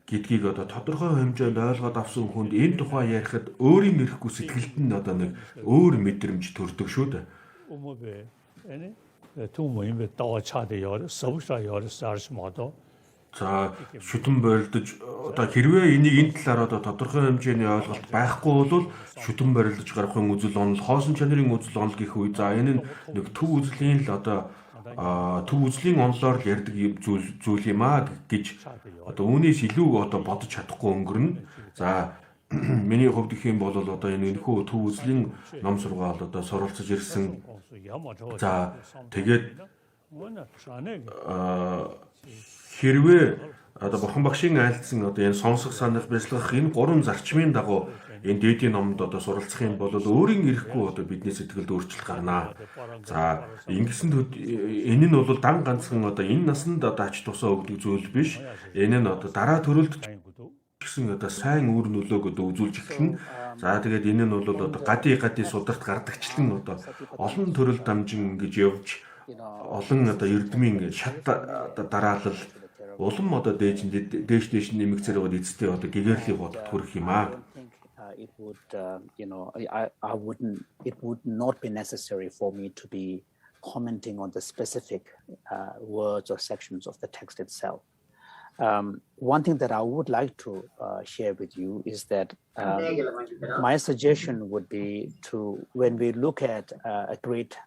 гэдгийг одоо тодорхой хэмжээнд ойлгоод авсан хүнд энэ тухай ярихад өөрийн эрэхгүй сэтгэлд нь одоо нэг өөр мэдрэмж төрдөг шүү дээ. Умове эне түүмийн бэтаа чад яар савшаа яар сарш модо. За шүтэн борилдож одоо хэрвээ энийг энэ талаар одоо тодорхой хэмжээний ойлголт байхгүй бол шүтэн борилдож гарахын үзэл онол хоосон чанарын үзэл онол гэх үе за энэ нэг төв үзлийн л одоо төв үзлийн онолоор л ярьдаг зүйл юм аа гэж одоо үүнээс илүү одоо бодож чадахгүй өнгөрнө. За миний хувьд гэх юм бол одоо энэ энэхүү төв үзлийн ном сургаал одоо суралцж ирсэн. За тэгээд хэрвээ одоо Бурхан багшийн айлдсан одоо энэ сонсох санах бяцлах энэ гурван зарчмын дагуу энэ дээдийн номонд одоо суралцах юм бол өөрийн эрэхгүй одоо бидний сэтгэлд өөрчлөлт гарнаа. За ингэсэнд энэ нь бол дан ганцхан одоо энэ насанд одоо ач тусаа өгдөг зүйл биш. Энэ нь одоо дараа төрөлд гэсэн одоо сайн үр нөлөөг одоо үзүүлж эхэлнэ. За тэгээд энэ нь бол одоо гади сударт гардагчлан одоо олон төрөл дамжин ингэж явж олон одоо эрдмийн шат дараалал улам одоо дээш нэмэгцээр байгаа эцтэй одоо гэгэрлийн бодолд хүрэх юм аа. It would, it would not be necessary for me to be commenting on the specific words or sections of the text itself. One thing that I would like to share with you is that my suggestion would be to, when we look at a great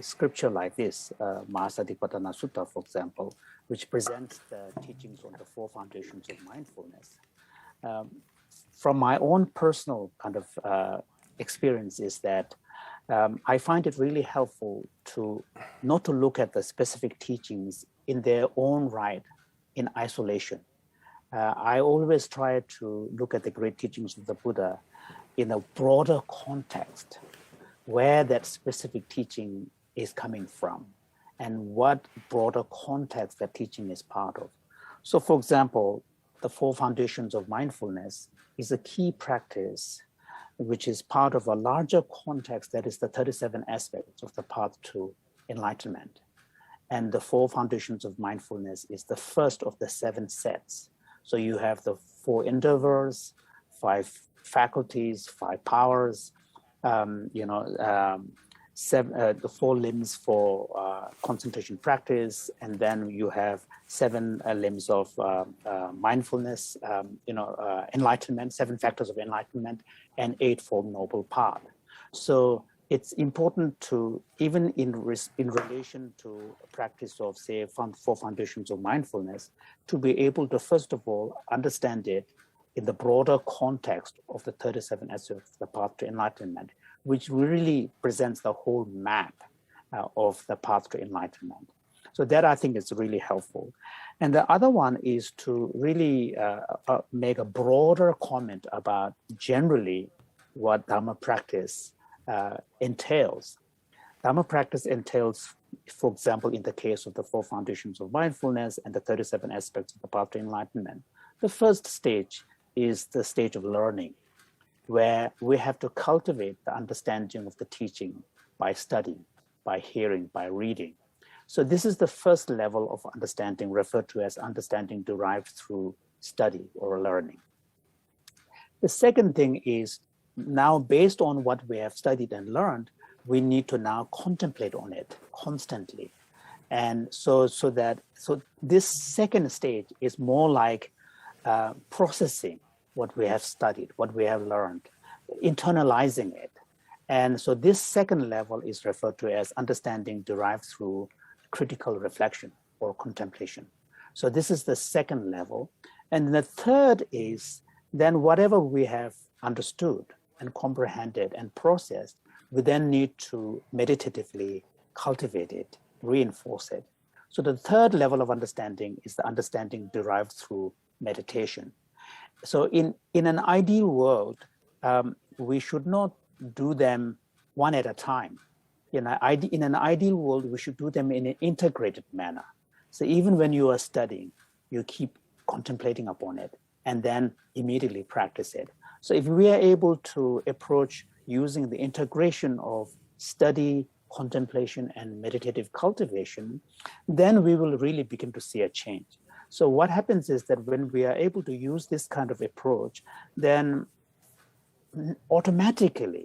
scripture like this, Maha Satipаттana Sutta, for example, which presents the teachings on the four foundations of mindfulness. From my own personal kind of experience is that I find it really helpful to not to look at the specific teachings in their own right in isolation. I always try to look at the great teachings of the Buddha in a broader context, where that specific teaching is coming from and what broader context that teaching is part of. So for example, the four foundations of mindfulness is a key practice which is part of a larger context that is the 37 aspects of the path to enlightenment. And the four foundations of mindfulness is the first of the 7 sets. So you have the 4 endeavors, 5 faculties, 5 powers, the 4 limbs for concentration practice, and then you have 7 limbs of mindfulness, enlightenment, 7 factors of enlightenment, and 8 Four Noble Path. So it's important to, even in relation to practice of, say, 4 foundations of mindfulness, to be able to, first of all, understand it in the broader context of the 37 aspects of the path to enlightenment, which really presents the whole map of the path to enlightenment. So that, I think, is really helpful. And the other one is to really make a broader comment about generally what Dhamma practice entails. Dhamma practice entails, for example, in the case of the 4 foundations of mindfulness and the 37 aspects of the path to enlightenment, the first stage is the stage of learning, where we have to cultivate the understanding of the teaching by studying, by hearing, by reading. So this is the first level of understanding, referred to as understanding derived through study or learning. The second thing is, now based on what we have studied and learned, we need to now contemplate on it constantly. And so this second stage is more like processing what we have studied, what we have learned, internalizing it. And so this second level is referred to as understanding derived through critical reflection or contemplation. So this is the second level. And the third is then whatever we have understood and comprehended and processed, we then need to meditatively cultivate it, reinforce it. So the third level of understanding is the understanding derived through meditation. So in an ideal world, we should not do them one at a time. In an ideal world, we should do them in an integrated manner. So even when you are studying, you keep contemplating upon it and then immediately practice it. So if we are able to approach using the integration of study, contemplation and meditative cultivation, then we will really begin to see a change. So what happens is that when we are able to use this kind of approach, then automatically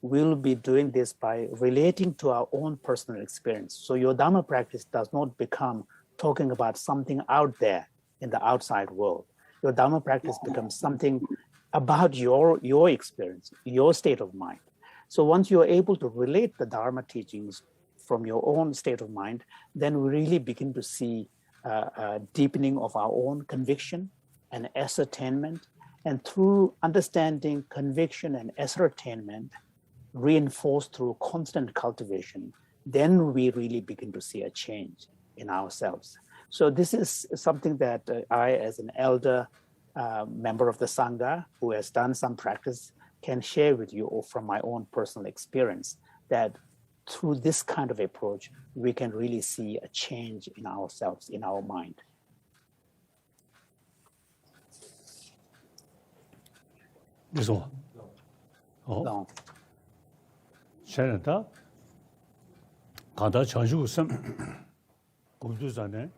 we'll be doing this by relating to our own personal experience. So your Dharma practice does not become talking about something out there in the outside world. Your Dharma practice becomes something about your experience, your state of mind. So once you're able to relate the Dharma teachings from your own state of mind, then we really begin to see a deepening of our own conviction and ascertainment. And through understanding, conviction, and ascertainment, reinforced through constant cultivation, then we really begin to see a change in ourselves. So this is something that I, as an elder member of the Sangha who has done some practice, can share with you, or from my own personal experience, that through this kind of approach, we can really see a change in ourselves, in our mind. This one. No. Shanata. Kanda chanju usam. Gumduzane.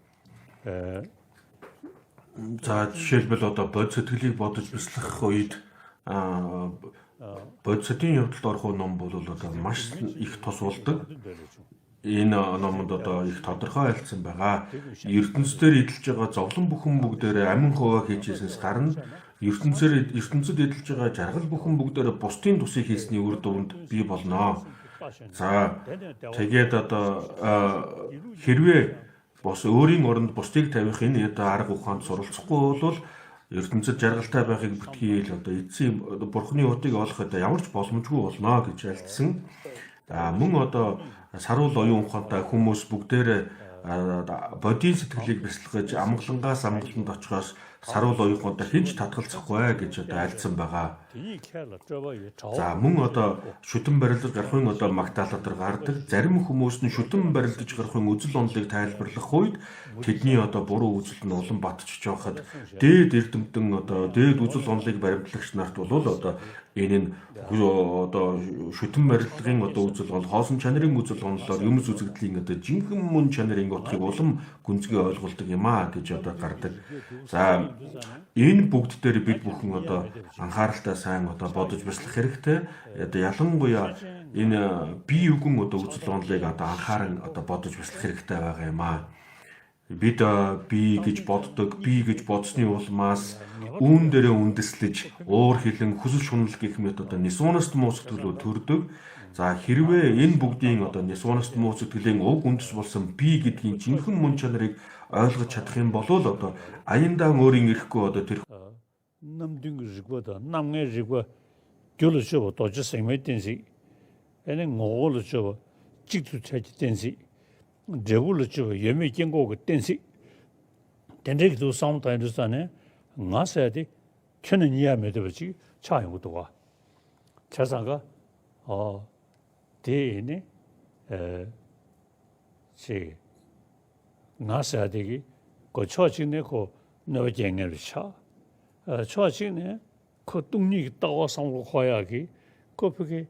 За жишээлбэл одоо бод сэтгэлийг бодож бяцлах үед бод сэтгэлийн явдалд орох ном бол одоо маш их тус болдог. Энэ номонд одоо их тодорхой айлдсан байгаа. ертөнцөөр эдэлж байгаа зовлон бүхэн бүгдээрээ амин хуваа хийжсэнээс гарна. ертөнцөд эдэлж байгаа жаргал бүхэн бүгдээрээ бусдын тусыг хийсний үр дүнд бий болно. За тэгээд одоо хэрвээ бос өөрийн оронд бусдыг тавих энэ одоо арга ухаанд суралцахгүй бол ертөнцид жаргалтай байхыг бүтгийл одоо эцсийн бурхны удыг олох одоо ямар ч боломжгүй болно гэж альцсан. Мөн одоо саруул оюун ухаантай хүмүүс бүгдээрээ бодийн сэтгэлийг бяцлахж амгалангаас амгаланд очихоос саруул оюун ухаантай хинч татгалзахгүй гэж одоо альцсан байгаа. За мөн одоо шүтэн барилдаж гарахын одоо магтаалдар гардаг. Зарим хүмүүс нь шүтэн барилдаж гарахын үзэл онолыг тайлбарлах үед тэдний одоо буруу үзэл нь улам батчихж байхад дээд эрдэмтэн одоо дээд үзэл онолыг баримтлагч нарт бол одоо энэ нь одоо шүтэн барилгын одоо үзэл онол хоосон чанарын үзэл онолоор юмс үзэгдлийн одоо жинхэнэ мөн чанарын утгыг улам гүнзгий ойлгуулдаг юм аа гэж одоо гардаг. За энэ бүгд дээр бид бүхэн одоо анхааралтай сайн одоо бодож бяцлах хэрэгтэй. Одоо ялангуяа энэ бие үгэн одоо үзэл онолыг одоо анхааран одоо бодож бяцлах хэрэгтэй байгаа юм аа. Бид би гэж боддог, би гэж бодсны улмаас үүн дээрээ үндэслэж, уур хилэн, хүсэл шунал гэх мэт одоо нисуунаст муу сэтгэлүүд төрдөг. За хэрвээ энэ бүгдийн одоо нисуунаст муу сэтгэлийн уг үндэс болсон би гэдгийн жинхэнэ мөн чанарыг ойлгож чадах юм бол одоо аяндаа өөрийн ирэхгүй одоо тэр намдын жигвада намгэ жигва гэлөшөө дожс эмэдэнси энэ ngolөшөө чигтү чаජтэнси 제불로죠 예미 경고 그땐시 된적도 상담도잖아요. 나서야지 켜는 이야기도 버지 차용도가 자사가 대에네 제 나서야 되기 그 초진내고 너쟁을 차 초진내 그 뚱이 따와 상고 화야기 그게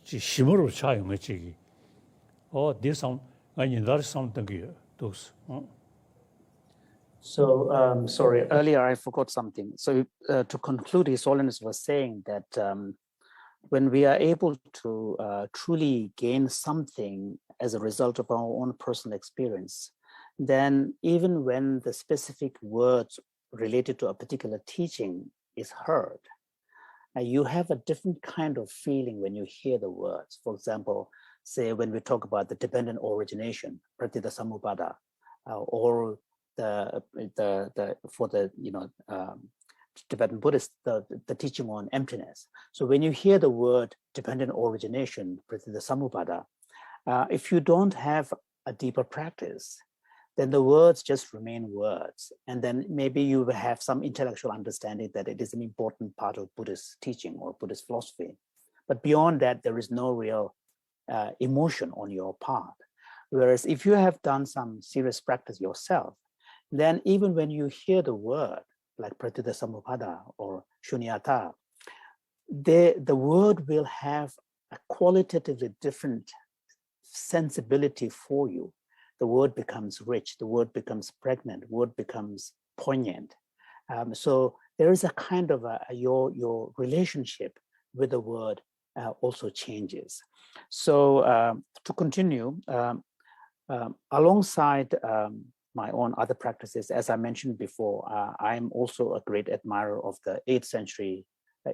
심으로 차용했지. Oh, this sound, there's something here. Those. So, sorry, earlier I forgot something. So, to conclude, His Holiness was saying that when we are able to truly gain something as a result of our own personal experience, then even when the specific words related to a particular teaching is heard, you have a different kind of feeling when you hear the words. For example, say when we talk about the dependent origination, pratitya samuppada, or the for the Tibetan Buddhist the teaching on emptiness. So when you hear the word dependent origination, pratitya samuppada, if you don't have a deeper practice, then the words just remain words, and then maybe you will have some intellectual understanding that it is an important part of Buddhist teaching or Buddhist philosophy, but beyond that there is no real emotion on your part. Whereas if you have done some serious practice yourself, then even when you hear the word like pratitya samuppada or shunyata, the word will have a qualitatively different sensibility for you. The word becomes rich, the word becomes pregnant, the word becomes poignant. So there is a kind of your relationship with the word also changes. So to continue, alongside my own other practices, as I mentioned before, I'm also a great admirer of the 8th century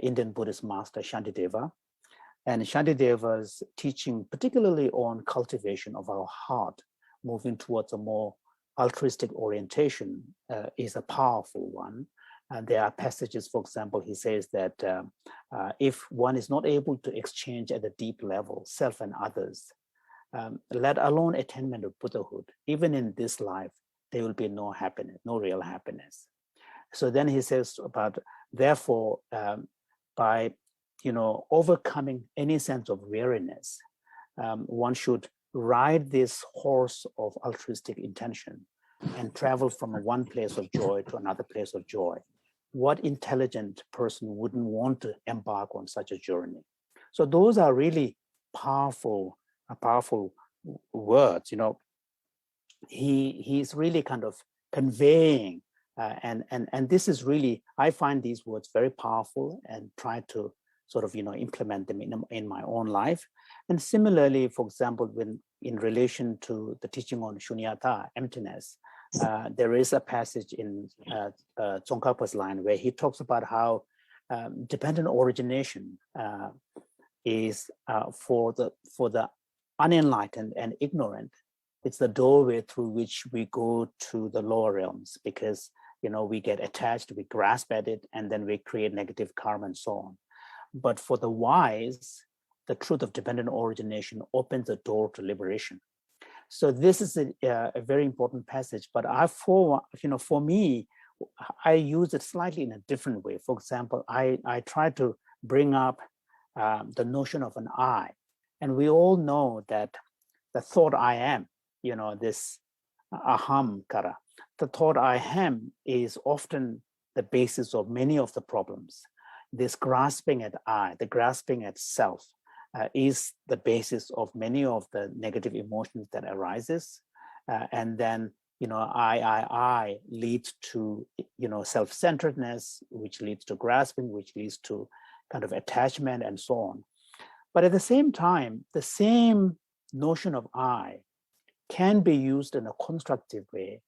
Indian Buddhist master Shantideva. And Shantideva's teaching, particularly on cultivation of our heart, moving towards a more altruistic orientation, is a powerful one. And there are passages, for example, he says that if one is not able to exchange at a deep level, self and others, let alone attainment of Buddhahood, even in this life, there will be no happiness, no real happiness. So then he says about, therefore, by overcoming any sense of weariness, one should ride this horse of altruistic intention and travel from one place of joy to another place of joy. What intelligent person wouldn't want to embark on such a journey? So those are really powerful words. He's really kind of conveying, and this is really, I find these words very powerful and try to sort of implement them in my own life. And similarly, for example, when in relation to the teaching on shunyata, emptiness, there is a passage in Tsongkhapa's line where he talks about how dependent origination is for the unenlightened and ignorant. It's the doorway through which we go to the lower realms, because we get attached, we grasp at it, and then we create negative karma and so on. But for the wise, the truth of dependent origination opens the door to liberation. So this is a very important passage. But for me, I use it slightly in a different way. For example, I try to bring up the notion of an I, and we all know that the thought I am, this aham kara, the thought I am is often the basis of many of the problems. This grasping at I, the grasping at self, is the basis of many of the negative emotions that arises. And then, I leads to, self-centeredness, which leads to grasping, which leads to kind of attachment and so on. But at the same time, the same notion of I can be used in a constructive way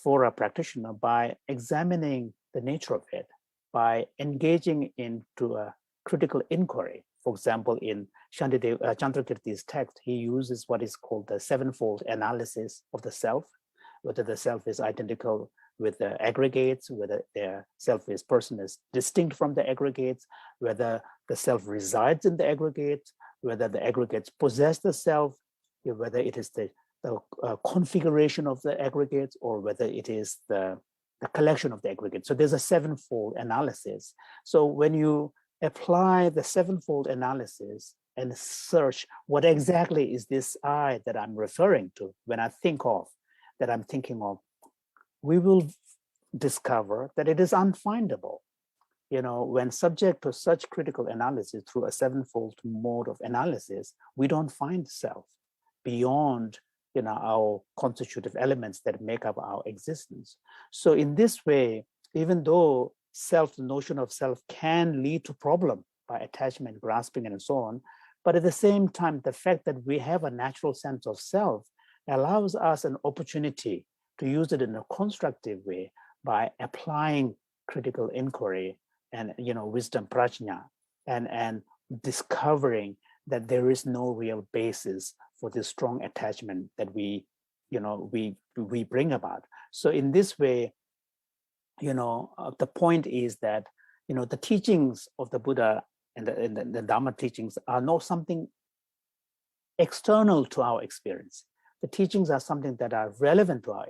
for a practitioner by examining the nature of it, by engaging into a critical inquiry. For example, in Chandrakirti's text, he uses what is called the sevenfold analysis of the self, whether the self is identical with the aggregates, whether the self is person is distinct from the aggregates, whether the self resides in the aggregates, whether the aggregates possess the self, whether it is the configuration of the aggregates, or whether it is the collection of the aggregates. So there's a sevenfold analysis. So when you apply the sevenfold analysis and search what exactly is this I that I'm referring to when I think of, that I'm thinking of, we will discover that it is unfindable. When subject to such critical analysis through a sevenfold mode of analysis, we don't find self beyond our constitutive elements that make up our existence. So in this way, even though the notion of self can lead to problem by attachment, grasping, and so on, but at the same time, the fact that we have a natural sense of self allows us an opportunity to use it in a constructive way by applying critical inquiry and wisdom prajna, and discovering that there is no real basis for this strong attachment that we bring about. So in this way, the point is that the teachings of the Buddha and the Dharma teachings are not something external to our experience. The teachings are something that are relevant to our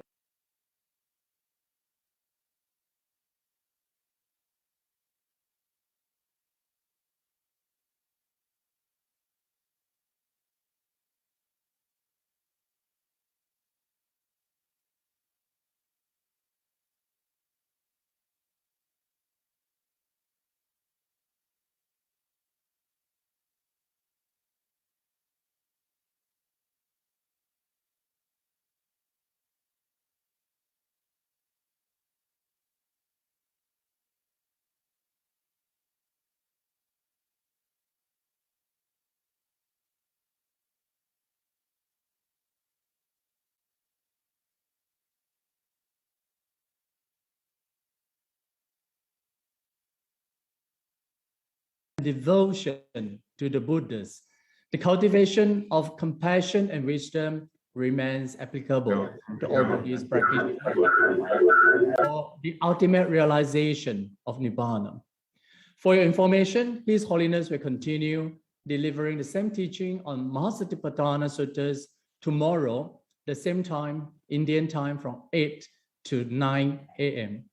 devotion to the Buddhas, the cultivation of compassion and wisdom remains applicable to all Buddhist practitioners for the ultimate realization of Nibbana. For your information, His Holiness will continue delivering the same teaching on Maha Satipаттana Suttas tomorrow, the same time, Indian time, from 8 to 9 a.m.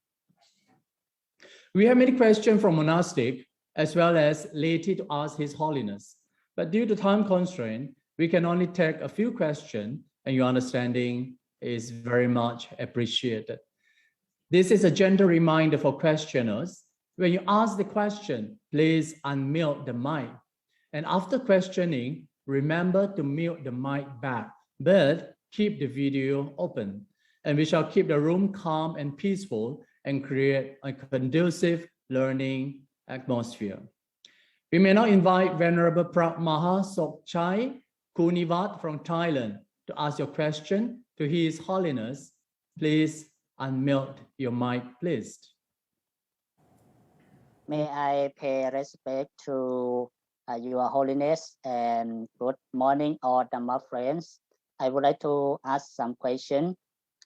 We have many questions from monastic as well as laity to ask His Holiness, but due to time constraint, we can only take a few questions, and your understanding is very much appreciated. This is a gentle reminder for questioners. When you ask the question, please unmute the mic. And after questioning, remember to mute the mic back, but keep the video open. And we shall keep the room calm and peaceful and create a conducive learning atmosphere. We may now invite Venerable Prat Maha Sokchai Kunivat from Thailand to ask your question to His Holiness. Please unmute your mic, please. May I pay respect to Your Holiness and good morning, all Dhamma friends. I would like to ask some question.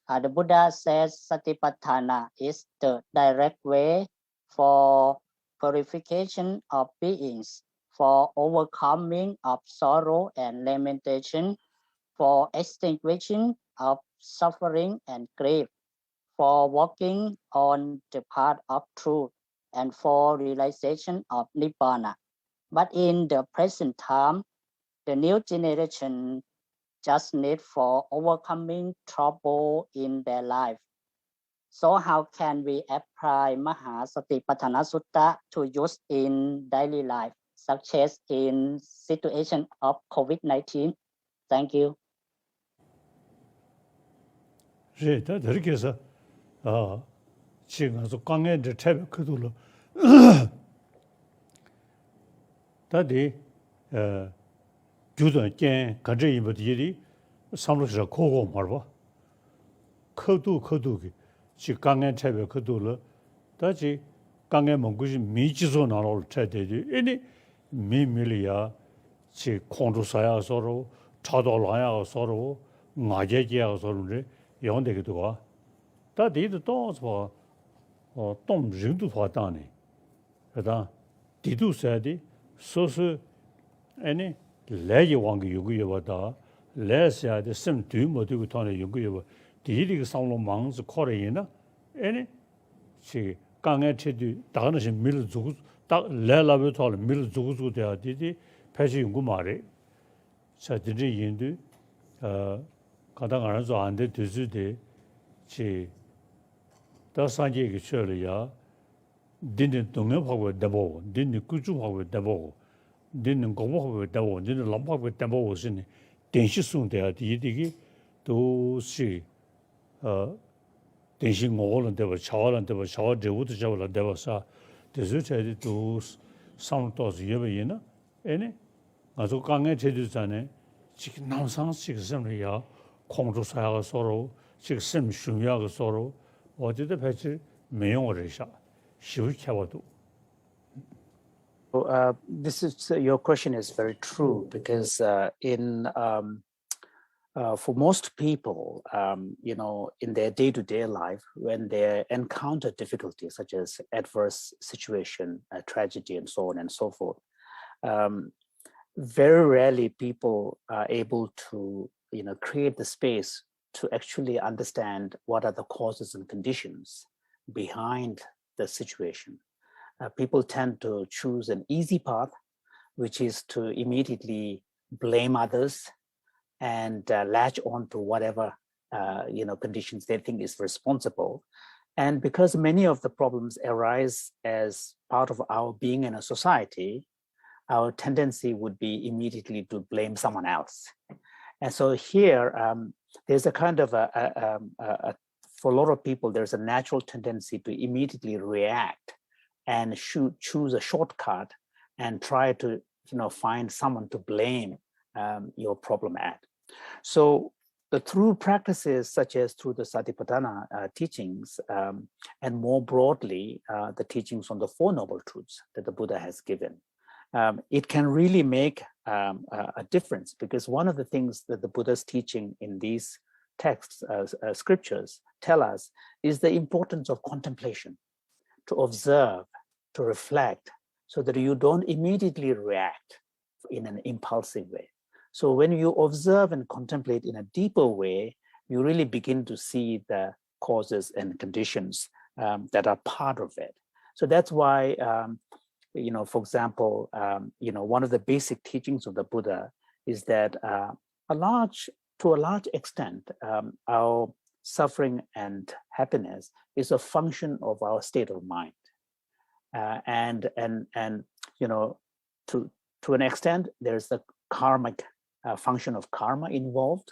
The Buddha says Satipatthana is the direct way for purification of beings, for overcoming of sorrow and lamentation, for extinguishing of suffering and grief, for walking on the path of truth, and for realization of Nibbana. But in the present time, the new generation just need for overcoming trouble in their life. So how can we apply Maha Satipattana Sutta to use in daily life, such as in situation of COVID-19? Thank you. 이렇게 해서 지금 강연들 태백 그들로 다디 주도 게 가져 이버들이 삼로서 고고 말봐 커두기 지 강연 태백 그들로 다지 강연 먹고지 미지소 나올 차대지 이니 미밀이야 지 콘도사야 서로 차돌라야 서로 나제지야 서로를 영대기도 와 다디도 또서 동人都 发大呢 그다 디도 사디 소스 아니 레지 왕기 요구여다 레스야데 심 뒤모디고 타네 요구여 디리가 상로 망스 코레이나 아니 시 강에 체디 다가는 밀 주고 딱 레라베 털 밀 주고 돼야 디디 패시 연구 말에 사디리 인도 가당 알아서 안돼 되지데 지 다산지게 처리야 딘딘 동네하고 대보 딘딘 구주하고 대보 딘딘 공부하고 대보 딘딘 람하고 대보 신이 den시송돼야 디디기 도시 den시 모는 대보 차와는 대보 차와 제우도 잡을 대보사 대수체도 도 상도스 예배이나 에네 아주 강에 제주잖아요 지금 남상식 섬이야 공주사가 서로 지금 중요하고 서로 어디다 배치 매용을 해서 쉬우켜도. Your question is very true because for most people, in their day-to-day life, when they encounter difficulties such as adverse situation, tragedy, and so on and so forth, very rarely people are able to, create the space to actually understand what are the causes and conditions behind the situation. People tend to choose an easy path, which is to immediately blame others and latch on to whatever conditions they think is responsible. And because many of the problems arise as part of our being in a society, our tendency would be immediately to blame someone else. And so here, there's a kind of for a lot of people, there's a natural tendency to immediately react and choose a shortcut and try to, find someone to blame your problem at. So through practices such as through the Satipatthana teachings, and more broadly, the teachings on the Four Noble Truths that the Buddha has given, it can really make a difference, because one of the things that the Buddha's teaching in these texts, scriptures tell us, is the importance of contemplation, to observe, to reflect, so that you don't immediately react in an impulsive way. So when you observe and contemplate in a deeper way, you really begin to see the causes and conditions that are part of it. So that's why, for example, one of the basic teachings of the Buddha is that to a large extent, our suffering and happiness is a function of our state of mind, and to an extent, there's the karmic function of karma involved,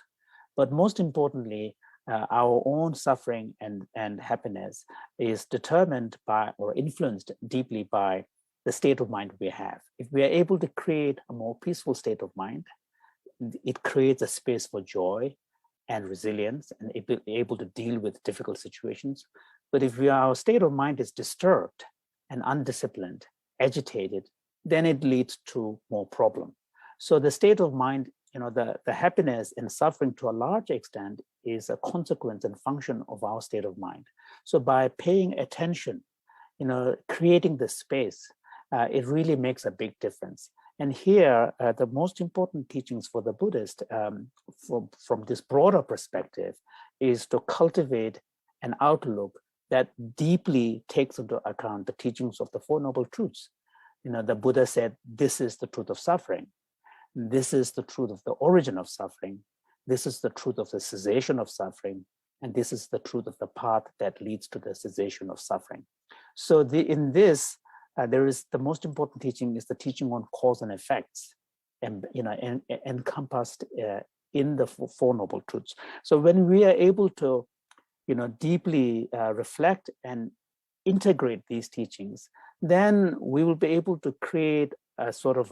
but most importantly, our own suffering and happiness is determined by or influenced deeply by the state of mind we have. If we are able to create a more peaceful state of mind, it creates a space for joy and resilience and able to deal with difficult situations. But if our state of mind is disturbed and undisciplined, agitated, then it leads to more problem. So the state of mind, the happiness and suffering to a large extent is a consequence and function of our state of mind. So by paying attention, creating the space, it really makes a big difference. And here, the most important teachings for the Buddhist, from this broader perspective, is to cultivate an outlook that deeply takes into account the teachings of the Four Noble Truths. The Buddha said, this is the truth of suffering. This is the truth of the origin of suffering. This is the truth of the cessation of suffering. And this is the truth of the path that leads to the cessation of suffering. So in this, there is the most important teaching is the teaching on cause and effects, and encompassed in the Four Noble Truths. So when we are able to, deeply reflect and integrate these teachings, then we will be able to create a sort of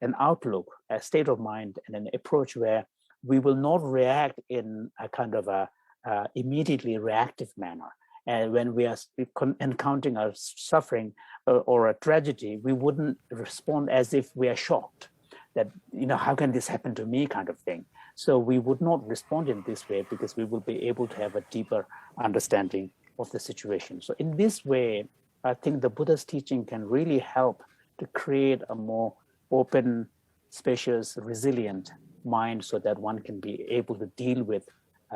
an outlook, a state of mind, and an approach where we will not react in a kind of a immediately reactive manner. And when we are encountering a suffering or a tragedy, we wouldn't respond as if we are shocked that, how can this happen to me kind of thing. So we would not respond in this way because we will be able to have a deeper understanding of the situation. So in this way, I think the Buddha's teaching can really help to create a more open, spacious, resilient mind so that one can be able to deal with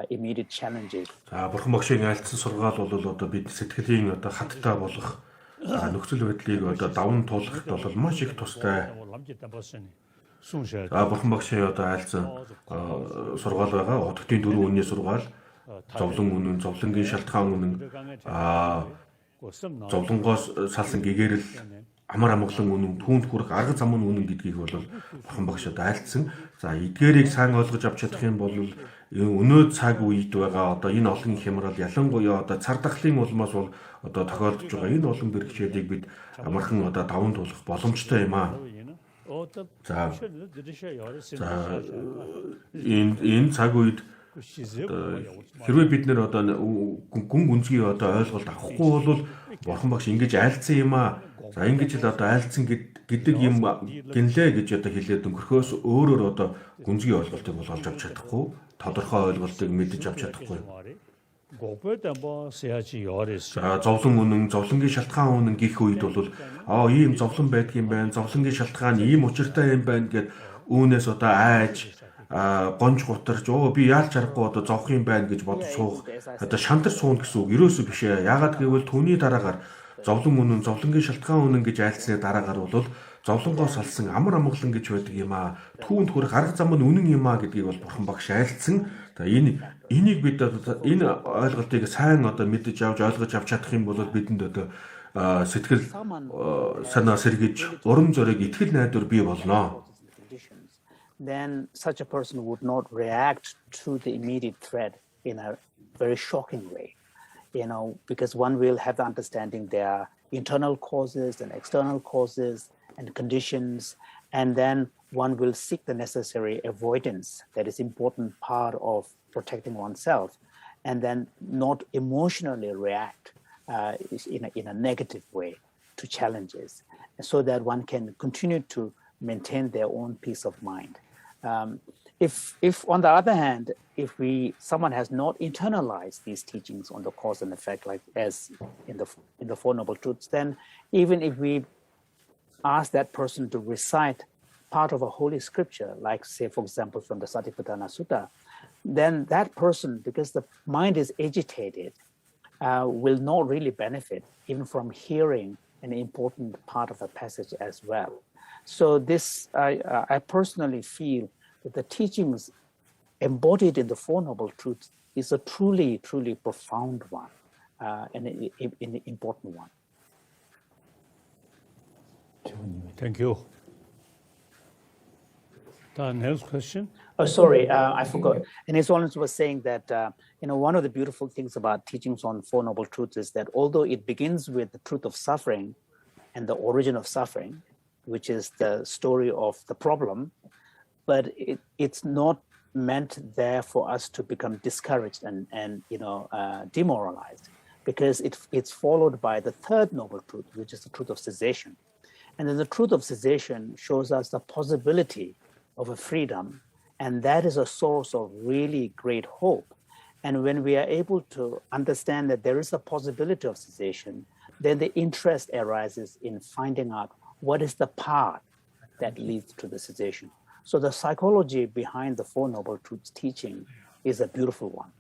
immediate challenges. Бурхан Багшийн айлдсан сургаал бол одоо бид сэтгэлийн одоо хаттай болох нөхцөл байдлыг одоо даван туулахд бол маш их тустай. Бурхан Багшийн одоо айлдсан сургаал байгаа. Одогтын 4 үнний сургаал, зовлон үнэн, зовлонгийн шалтгаан үнэн, зовлонгоос салсан гэгэрэл, амар амгалан үнэн, түүнд хүрэх арга зам үнэн гэдгийг бол Бурхан Багш одоо айлдсан. За эдгээрийг сайн ойлгож авч чадах юм бол өнөө цаг үед байгаа одоо энэ олон хямрал ялангуяа одоо цар тахлын улмаас бол одоо тохиолдож байгаа энэ олон бэрхшээлийг бид амархан одоо даван туулах боломжтой юм аа. За энэ цаг үед хэрвээ бид нэр одоо гүн гүнзгий одоо ойлголт авахгүй бол Бурхан Багш ингэж айлдсан юм аа. За ингэж л одоо айлдсан гэдэг юм гинлээ гэж одоо хэлээд өнгөрөхөөс өөрөөр одоо гүнзгий ойлголтыг бол олж авч чадахгүй, тодорхой ойлголтыг мэдэж авч чадахгүй. Зовлон үнэн, зовлонгийн шалтгаан үнэн гэх үед бол ийм зовлон байдаг юм байна, зовлонгийн шалтгаан ийм учиртай юм байна гэд үүнээс одоо айж гонж гутарч би яалч харахгүй одоо зовх юм байна гэж бодож суух одоо шантар суун гэсэн үг ерөөсөө биш ээ. Яагаад гэвэл түүний дараагаар зовлон үнэн, зовлонгийн шалтгаан үнэн гэж айлцсны дараагаар бол зовлонгоос салсан амар амгалан гэж байдаг юм аа. Түүнд хүрэх арга зам нь үнэн юм аа гэдгийг бол Бурхан Багш айлцсан. Энийг бид энэ ойлголтыг сайн одоо мэдэж авч ойлгож авч чадах юм бол бидэнд одоо сэтгэл санаа сэргийж урам зориг итгэл найдвар бий болно. Then such a person would not react to the immediate threat in a very shocking way, because one will have the understanding there are internal causes and external causes and conditions, and then one will seek the necessary avoidance that is important part of protecting oneself, and then not emotionally react in a negative way to challenges. so that one can continue to maintain their own peace of mind. If on the other hand, if someone has not internalized these teachings on the cause and effect, like as in the Four Noble Truths, then even if we ask that person to recite part of a holy scripture, like say, for example, from the Satippatthana Sutta, then that person, because the mind is agitated, will not really benefit even from hearing an important part of a passage as well. So this, I personally feel that the teachings embodied in the Four Noble Truths is a truly, truly profound one and an important one. Thank you. The next question. Oh, sorry, I forgot. And His Holiness was saying that, one of the beautiful things about teachings on Four Noble Truths is that although it begins with the truth of suffering and the origin of suffering, which is the story of the problem, but it's not meant there for us to become discouraged and demoralized, because it's followed by the third noble truth, which is the truth of cessation. And then the truth of cessation shows us the possibility of a freedom, and that is a source of really great hope. And when we are able to understand that there is a possibility of cessation, then the interest arises in finding out what is the path that leads to the cessation. So the psychology behind the Four Noble Truths teaching is a beautiful one.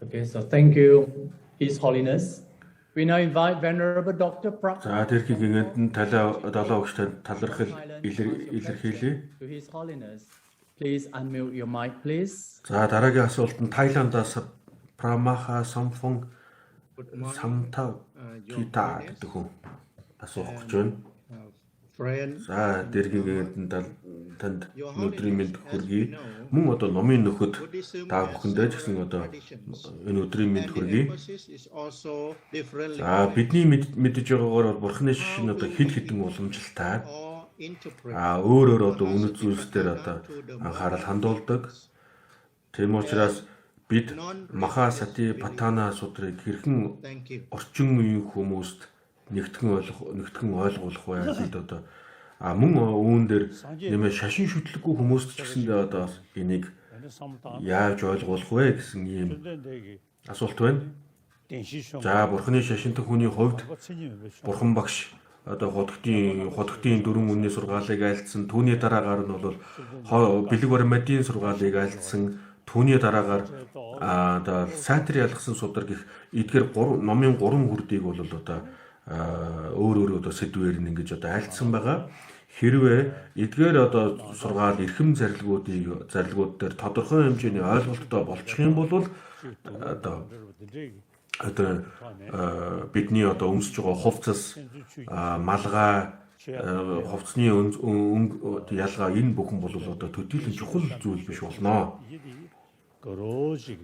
Okay, so thank you, His Holiness. We now invite Venerable Dr. За Дээрхийн Гэгээнтэн Далай багштай талархал илэрхийлье. To His Holiness. Please unmute your mic, please. За дараагийн асуулт нь Тайландаас Маха Самфон Самта Кита гэдэг хүн асуух гэж байна. За Дээрхийн Гэгээнтэн танд өдрийн мэнд хүргэе. Мөн одоо номын нөхөд та бүхэндээ ч гэсэн одоо энэ өдрийн мэнд хүргэе. За бидний мэдэж байгаагаар Бурханы шишин одоо хэд хэдэн уламжлалтай өөр одоо үнэт зүйлс дээр одоо анхаарал хандуулдаг. Тийм учраас бид Маха Сатипаттана судрыг хэрхэн орчин үеийн хүмүүст нэгтгэн ойлгуулах вэ? Бид одоо мөн үүн дээр нэмээ шашин шүтлэггүй хүмүүст ч гэсэндээ одоо энийг яаж ойлгуулах вэ гэсэн ийм асуулт байна. За Бурханы шашинтай хүний хувьд Бурхан багш одоо хотгтын дөрвөн үнний сургаалыг айлдсан, түүний дараагаар нь бол бэлэг баримтын сургаалыг айлдсан, түүний дараагаар одоо сайтар ялгсан судар гэх эдгээр номын 3 хүрдийг бол одоо өөр одоо сэдвээр нь ингэж одоо айлдсан байгаа. Хэрвээ эдгээр одоо сургаал эрхэм зарилгууд дээр тодорхой хэмжээний ойлголттой болчих юм бол одоо бидний одоо өмсөж байгаа хувцас, малгай, хувцсны ялгаа энэ бүхэн бол одоо төдийлөн чухал зүйл биш болно.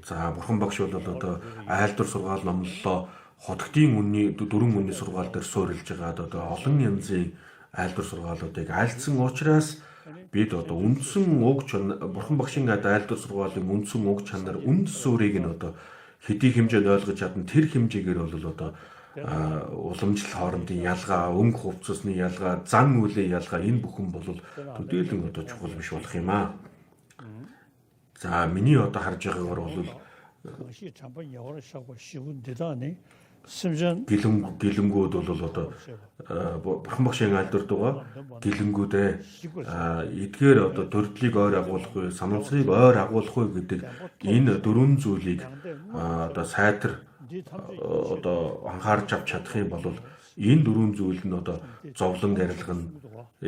За Бурхан багш бол одоо айлдвар сургаал номлолоо хотгтын дөрвөн үнний сургаал дээр суурилж байгаа одоо олон янзын айлдвар сургаалуудыг айлдсан учраас бид одоо үндсэн уг чанар Бурхан багшийн айлдвар сургаалын үндсэн уг чанар үнд суурийг нь одоо хэдий хэмжээнд ойлгож чадна тэр хэмжээгээр бол одоо уламжлал хоорондын ялгаа, өнгө хувцасны ялгаа, зан үлийн ялгаа энэ бүхэн бол төдийлөн одоо чухал биш болох юм аа. За миний одоо харж байгаагаар бол гэлэнгүүд бол одоо Бурхан багшийн айлдвард байгаа гэлэнгүүдээ эдгээр одоо дөрдлийг ойр агуулахгүй, санамсрыг ойр агуулахгүй гэдэг энэ дөрвөн зүйлийг одоо сайтар одоо анхаарч авч чадах юм бол энэ дөрвөн зүйл нь одоо зовлон арилгана за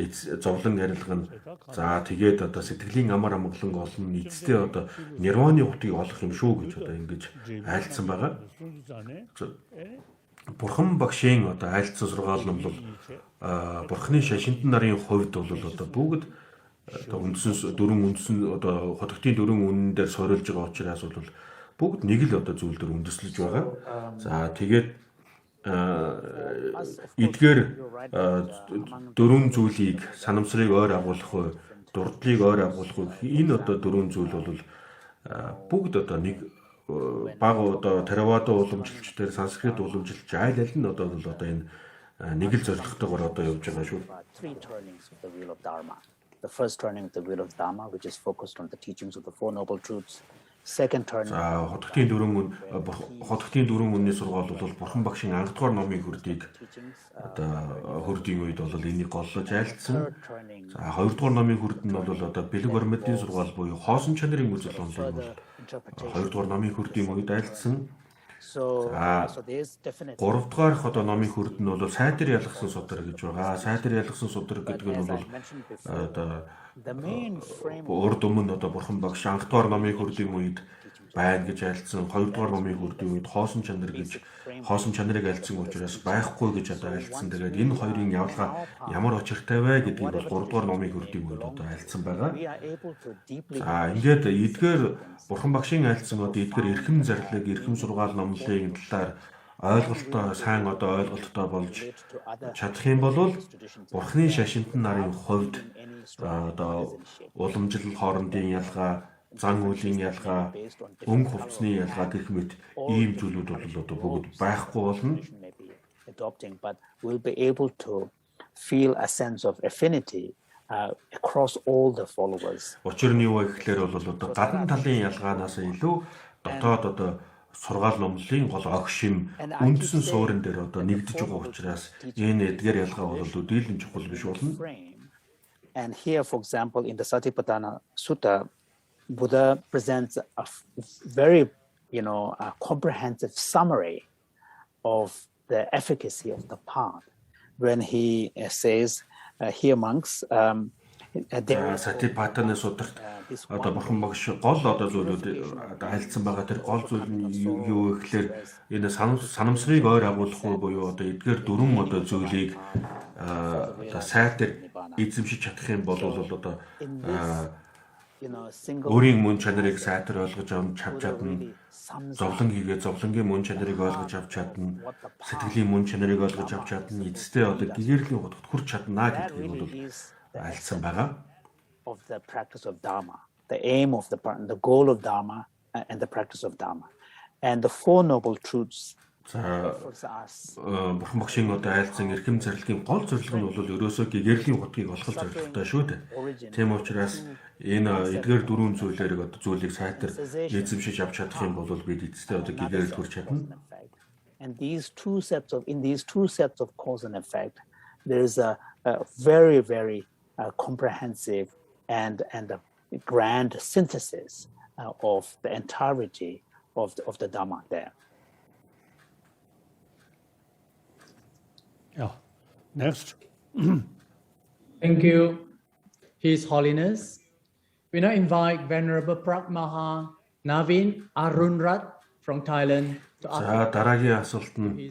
тэгээд одоо сэтгэлийн амар амгалан олон эцэстээ одоо нирваны утгийг олох юм шүү гэж одоо ингэж айлдсан байгаа. Бурхан багшийн одоо айлдсан сургаал нь бол Бурханы шашинтан нарын хувьд бол одоо бүгд одоо үндсэн одоо хотгтын дөрвөн үнэн дээр суурилж байгаа учраас бол бүгд нэг л одоо зүйл дээр үндэслэж байгаа. За тэгээд эдгээр дөрвөн зүйлийг санамсрыг ойр агуулах, дурдлыг ойр агуулах энэ одоо дөрвөн зүйл бол бүгд одоо нэг баг одоо Теравада уламжлалч дээр санскрит уламжлалч айлдсан одоо бол одоо энэ нэг л зорилготойгоор одоо явж байгаа шүү. Three turnings of the wheel of Dharma. The first turning of the wheel of Dharma, which is focused on the teachings of the Four Noble Truths. Second turning. Хотготын дөрвөн үнний сургаал бол Бурхан Багшийн анхдугаар номын хүрдийг одоо хүрдийн үед бол энийг голлож айлдсан. Хоёрдугаар номын хүрд нь бол одоо бэлэг баримтын сургаал буюу хоосон чанарын үзэл онолыг бол хоёрдугаар номын хүрдийн үед айлдсан. Гуравдугаарх одоо номын хүрд нь бол сайдар ялгсан судар гэж байгаа. Сайдар ялгсан судар гэдэг нь бол одоо урд өмнө одоо Бурхан Багш анхдугаар номын хүрдийн үед байна гэж айлдсан. Хоёрдугаар номын хүрдийн үед хоосон чанар гэж хоосон чанарыг айлдсан учраас байхгүй гэж одоо айлдсан. Тэгээд энэ хоёрын явлага ямар очиртай вэ гэдгийг бол гуравдугаар номын хүрдийн үед одоо айлдсан байгаа. Ингээд эдгээр Бурхан Багшийн айлдсан одоо эдгээр эрхэм зарлиг, эрхэм сургаал номлын талаар ойлголтоо сайн одоо ойлголттой болж чадах юм бол Бурханы шашинтан нарын хувьд одоо уламжлал хоорондын ялгаа, зан үйлийн ялгаа, өнгө хувцсны ялгаа гэх мэт ийм зүйлүүд бол одоо бүгд байхгүй болно. But we'll be able to feel a sense of affinity across all the followers. Учир нь юу вэ гэхээр бол одоо гадна талын ялгаанаас илүү дотоод одоо сургаал номлын гол огшим үндсэн суурин дээр одоо нэгдэж байгаа учраас энэ эдгээр ялгаа бол өдийлэн чухал биш болно. And here, for example, in the Satipаттana Sutta, Buddha presents a very, a comprehensive summary of the efficacy of the path. When he says, here monks, Сатипаттаны сударт одоо Бурхан Багш гол одоо зүйлүүд айлдсан байгаа тэр гол зүйл нь юу вэ гэхээр энэ санамсрыг ойр агуулахгүй буюу одоо эдгээр дөрвөн одоо зүйлийг одоо сайтар эзэмшиж чадах юм бол одоо өөрийн мөн чанарыг сайтар ойлгож авч чадна. Зовлон хийгээ зовлонгийн мөн чанарыг ойлгож авч чадна. Сэтгэлийн мөн чанарыг ойлгож авч чадна. Эцэстээ одоо гэгэрлийн хотод хүрч чадна гэдгийг бол айлдсан байгаа. Of the practice of Dharma, the aim of the goal of Dharma and the practice of Dharma. And the Four Noble Truths. Бурхан Багшийн одоо айлдсан эрхэм зарилгын гол зорилго нь бол ерөөсөө гэгэрлийн хотгийг олох зорилготой шүү дээ. Тийм учраас энэ эдгээр дөрвөн зүйлийг сайтар эзэмшиж авч чадах юм бол бид эцэстээ одоо гэгэрэл хүрч чадна. And in these two sets of cause and effect, there is a very, very comprehensive and a grand synthesis of the entirety of the Dhamma there. Yeah. Next. Thank you, His Holiness. We now invite Venerable Pragmaha Navin Arunrat from Thailand to ask дараагийн асуулт нь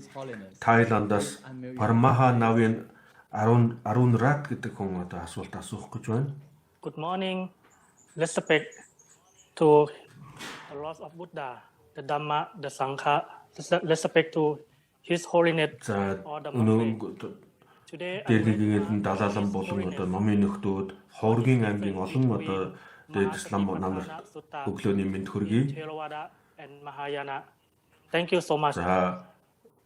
Тайландаас Пармаха Навин Arunrat гэдэг хүн одоо асуулт асуух гэж байна. Good morning. Respect to the laws of Buddha, the Dhamma, the Sangha. Respect to His Holiness. Дээрхийн Далай Лам болон одоо номын нөхдүүд, Хуврагуудын аймгийн олон одоо дээд ислам намар өглөөний мэнд хүргэе. Thank you so much.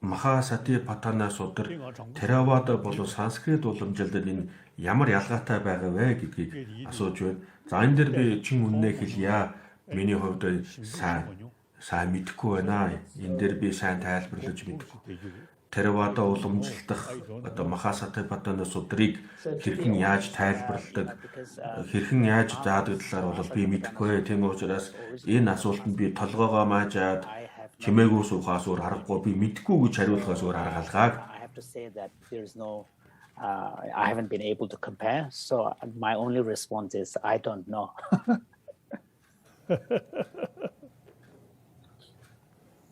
Маха Сатипаттана судар Теравада болон санскрит уламжлалд энэ ямар ялгаатай байгаа вэ гэдгийг асууж байна. За энэ дээр би чин үннээ хэлье. Миний хувьд сайн мэдэхгүй байна. Энэ дээр би сайн тайлбарлаж мэдэхгүй. Теравада уламжлалдах одоо Маха Сатипаттана судрыг хэрхэн яаж тайлбарладаг, хэрхэн яаж заадаг талаар бол би мэдэхгүй. Тийм учраас энэ асуултанд би толгоогоо маажаад чимээгүй суухаас өөр аргагүй би мэдэхгүй гэж хариулахаас өөр арга алгаа. I have to say that there is no I haven't been able to compare, so my only response is I don't know.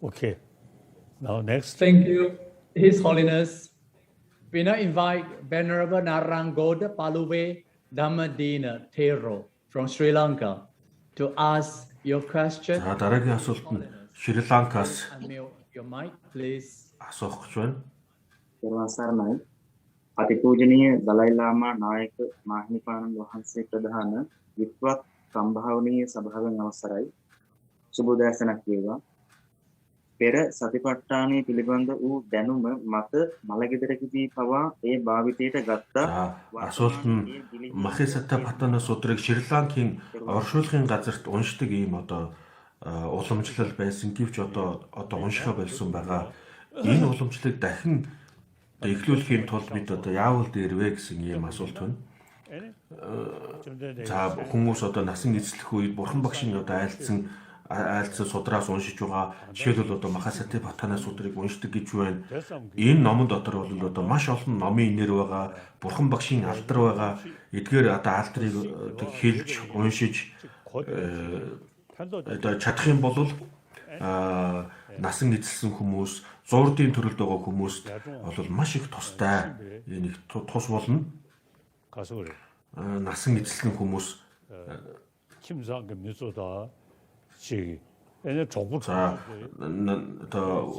Okay. Now next. Thank you, His Holiness. We now invite Venerable Narangoda Paluwe Dhammadina Thero from Sri Lanka to ask your question. Дараагийн асуулт нь Шриланкаас Your mic, please. асуух гэж байна. Sarnai. Atipujaniya Dalai Lama Nayak Mahinipanan Vahanse Pradhana Vitwat Sambhavaniya Sabhavan Avasarai Subodasana Kiva පෙර සතිපට්ඨානයේ පිළිබඳ වූ දැනුම මත මලගෙදරකදී පවා ඒ භාවිතයට ගත්තා. Асуулт нь Маха Сатипаттана судрыг Шриланкийн оршуулгын газарт уншдаг ийм одоо уламжлал байсан гэвч одоо уншихаа болсон байгаа. Энэ уламжлалыг дахин эхлүүлэхийн тулд бид одоо яавал дээрвэ гэсэн ийм асуулт байна. За хүмүүс одоо насан эзлэх үед Бурхан Багшийн одоо айлдсан судраас уншиж байгаа. Жишээлбэл одоо Маха Сатипаттана судрыг уншдаг гэж байна. Энэ номон дотор бол одоо маш олон номын нэр байгаа. Бурхан Багшийн алдар байгаа. Эдгээр одоо алдрыг хэлж уншиж одоо чадах юм бол насан эзэлсэн хүмүүс, зурдын төрөлд байгаа хүмүүст бол маш их тустай. Энэ их тус болно. Насан эзэлсэн хүмүүс 김상금 뉴스다 지 얘네 조금 одоо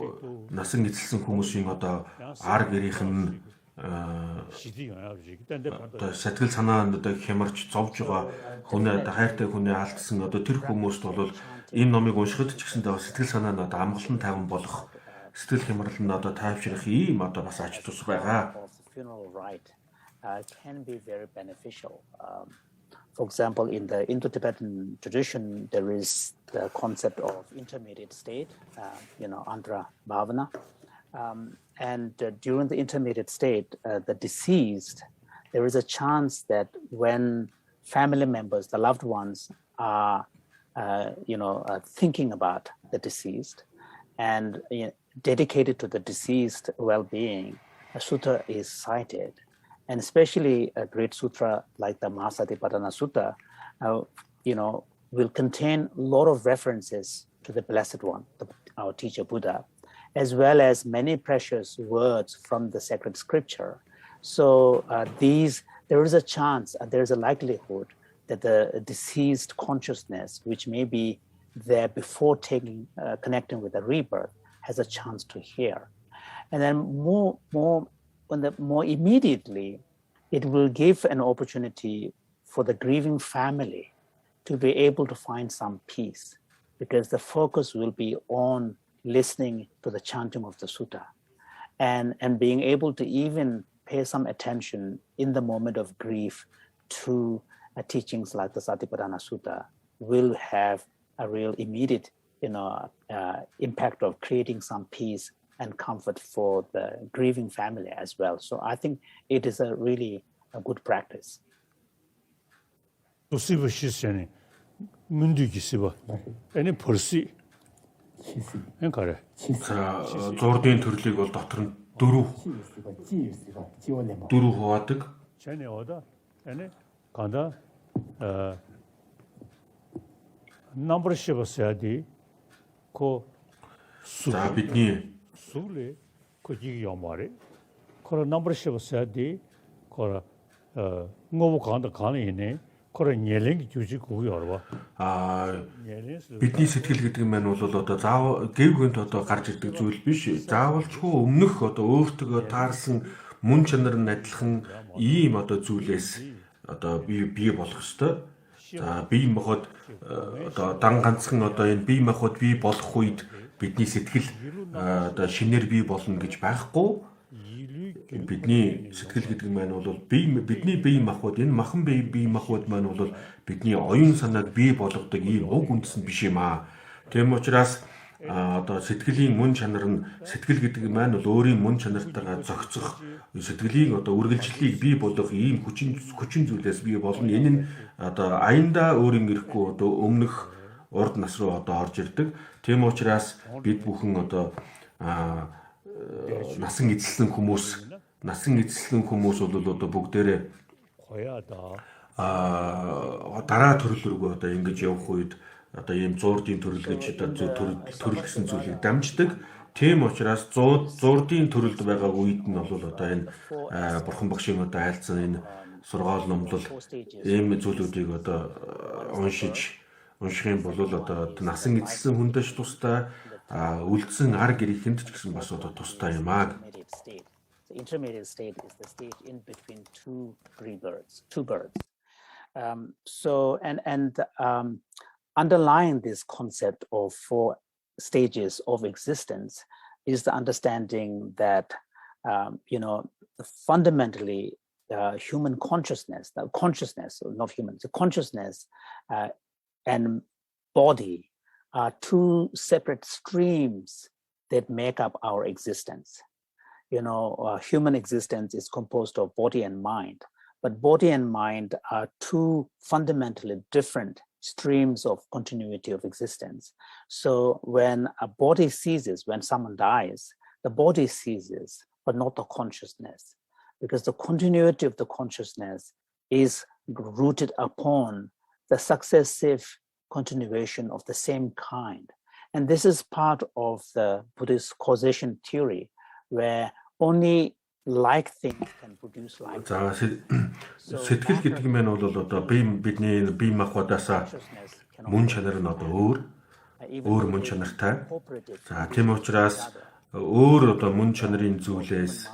насан эзэлсэн хүмүүсийн одоо ар гэрийнх нь одоо сэтгэл санаа одоо хямарч зовж байгаа хүний хайртай хүний алдсан одоо тэр хүмүүст бол энэ номыг уншихад ч гэсэндээ сэтгэл санаа нь одоо амгалан тайван болох сэтгэл хямрал нь одоо тайвшрах ийм одоо бас ач тус байгаа. Can be very beneficial. For example, in the Indo-Tibetan tradition, there is the concept of intermediate state, Andhra Bhavana. And during the intermediate state, the deceased, there is a chance that when family members, the loved ones, are thinking about the deceased and dedicated to the deceased well-being, a sutta is cited. And especially a great sutra like the Maha Satipаттana Sutta, will contain a lot of references to the Blessed One, our teacher Buddha, as well as many precious words from the sacred scripture. So there is a chance, there is a likelihood that the deceased consciousness, which may be there before connecting with the rebirth, has a chance to hear. And then more immediately, it will give an opportunity for the grieving family to be able to find some peace, because the focus will be on listening to the chanting of the sutta and being able to even pay some attention in the moment of grief to teachings like the Satipatthana Sutta will have a real immediate impact of creating some peace and comfort for the grieving family as well. So I think it is a really a good practice. Зурдын төрлийг бол дотор нь дөрөв хуваадаг. За бидний Суле коги ямаре кора номер 70 кора ngov кана ине кора нелэнг жүжиг үгүй орва. Бидний сэтгэл гэдэг нь маань бол одоо заавал гэвгэнт одоо гарч ирдэг зүйл биш. Заавалчгүй өмнөх одоо өөртөө таарсан мөн чанар нь адилхан ийм одоо зүйлээс одоо бий болох ёстой. За бие махбод одоо дан ганцхан одоо энэ бие махбод бий болох үед бидний сэтгэл одоо шинээр бий болно гэж байхгүй. Бидний сэтгэл гэдэг нь маань бол бидний бие махбод энэ махан бие махбод маань бол бидний оюун санааг бий болгодог ийм уг үндэс нь биш юм аа. Тийм учраас одоо сэтгэлийн мөн чанар нь сэтгэл гэдэг нь маань бол өөрийн мөн чанартайгаа зохицох сэтгэлийн одоо үргэлжлэлийг бий болгох ийм хүчин зүйлээс бий болно. Энэ нь одоо аяндаа өөрийн ирэхгүй одоо өмнөх урд нас руу одоо орж ирдэг. Тийм учраас бид бүхэн одоо насан эзэлсэн хүмүүс бол одоо бүгдээрээ дараа төрөл рүү одоо ингэж явах үед одоо ийм зурдын төрөл гэж төрөл гэсэн зүйлийг дамждаг. Тийм учраас зурдын төрөлд байгаа үед нь бол одоо энэ Бурхан Багшийн одоо айлдсан энэ сургаал номлол ийм зүйлүүдийг одоо унших юм бол одоо насан эзэлсэн хүндэш тустай үлдсэн ар гэрийнхэнд ч гэсэн бас одоо тустай юм аа. The intermediate state is the state in between two birds. Underlying this concept of for stages of existence is the understanding that, fundamentally, human consciousness, not human, the consciousness and body are two separate streams that make up our existence. Human existence is composed of body and mind, but body and mind are two fundamentally different streams of continuity of existence. So when a body ceases, when someone dies, the body ceases, but not the consciousness, because the continuity of the consciousness is rooted upon the successive continuation of the same kind. And this is part of the Buddhist causation theory, where only like things can produce like. За сэтгэл гэдэг нь бол одоо бидний бие махбодоосаа мөн чанар нь одоо өөр мөн чанартай. За тийм учраас өөр одоо мөн чанарын зүйлээс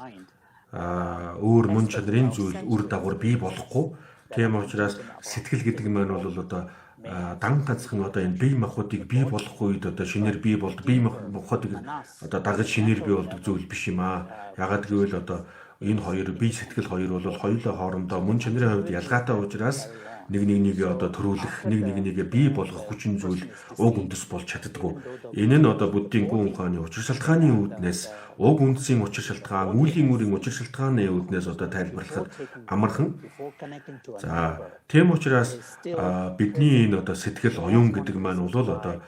өөр мөн чанарын зүйл үр дагавар бий болохгүй. Тийм учраас сэтгэл гэдэг нь бол одоо дан ганцхан одоо энэ бие махбодыг бий болох үед одоо шинээр бий болдог бие махбодыг одоо дагаж шинээр бий болдог зүйл биш юм аа. Ягаад гэвэл одоо энэ хоёр бие сэтгэл хоёр бол хоёулаа хоорондоо мөн чанарын хувьд ялгаатай учраас нэг одоо төрүүлэх нэг бий болгох хүчин зүйл уг үндэс болж чаддаггүй. Энэ нь одоо буддийн гүн ухааны учир шалтгааны үүднээс уг үндсийн учир шалтгаан, үүлийн үрийн учир шалтгааны үүднээс одоо тайлбарлахад амархан. За тийм учраас бидний энэ одоо сэтгэл оюун гэдэг маань бол одоо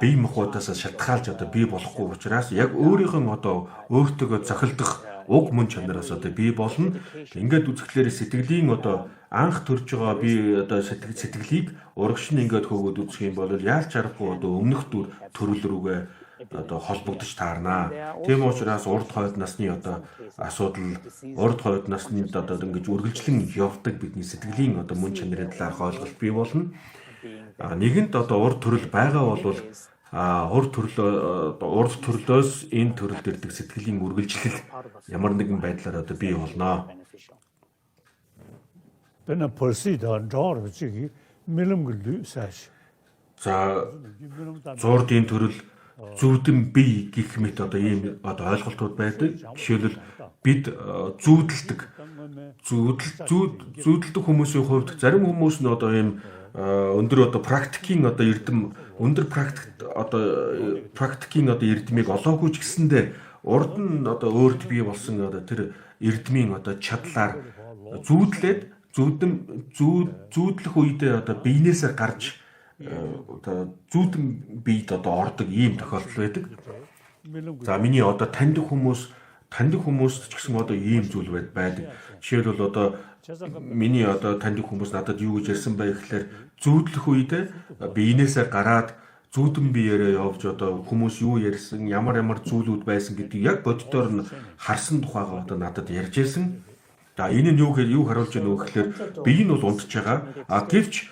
бие махбодоос шалтгаалж одоо бий болохгүй учраас яг өөрийнхөө одоо өөртөө зохилдох уг мөн чанараас одоо бий болно. Ингээд үзэхлээр сэтгэлийн одоо анх төрж байгаа би одоо сэтгэлийг урагш нь ингээд хөөгд үзэх юм бол яалч аргагүй одоо өмнөх төрөл рүүгээ одоо холбогдож таарнаа. Тийм учраас урд хойд насны одоо асуудал урд хойд насны одоо ингэж үргэлжлэн явдаг бидний сэтгэлийн одоо мөн чанарын талаарх ойлголт бий болно. Нэгэнт одоо урд төрөл байгаа бол урд төрлөөс энэ төрөлд ирдэг сэтгэлийн үргэлжлэл ямар нэгэн байдлаар одоо бий болно. Бэнэ полсида жоор чиги мэлэмгэлүү сайш. За зурдын төрөл зүүдэн бие гэх мэт одоо ийм одоо ойлголтууд байдаг. Жишээлбэл бид зүүдэлдэг хүмүүсийн хувьд зарим хүмүүс нь одоо ийм өндөр одоо практикийн одоо эрдэм өндөр практикийн одоо эрдмийг олоогүй ч гэсэндээ урд нь одоо өөрт бий болсон одоо тэр эрдмийн одоо чадлаар зүүдлэх үедээ одоо биенээсээ гарч одоо зүүдэн биед одоо ордог ийм тохиолдол байдаг. За миний одоо таньдаг хүмүүст ч гэсэн одоо ийм зүйл байдаг. Жишээлбэл одоо миний одоо таньдаг хүмүүс надад юу гэж ярьсан бай гэхээр зүүдлэх үедээ биенээсээ гараад зүүдэн биеэрээ явж одоо хүмүүс юу ярьсан ямар зүйлүүд байсан гэдгийг яг боддоор нь харсан тухайгаа одоо надад ярьж ирсэн. За энэ нь юу харуулж байна вэ гэхээр бие нь бол унтж байгаа. Гэвч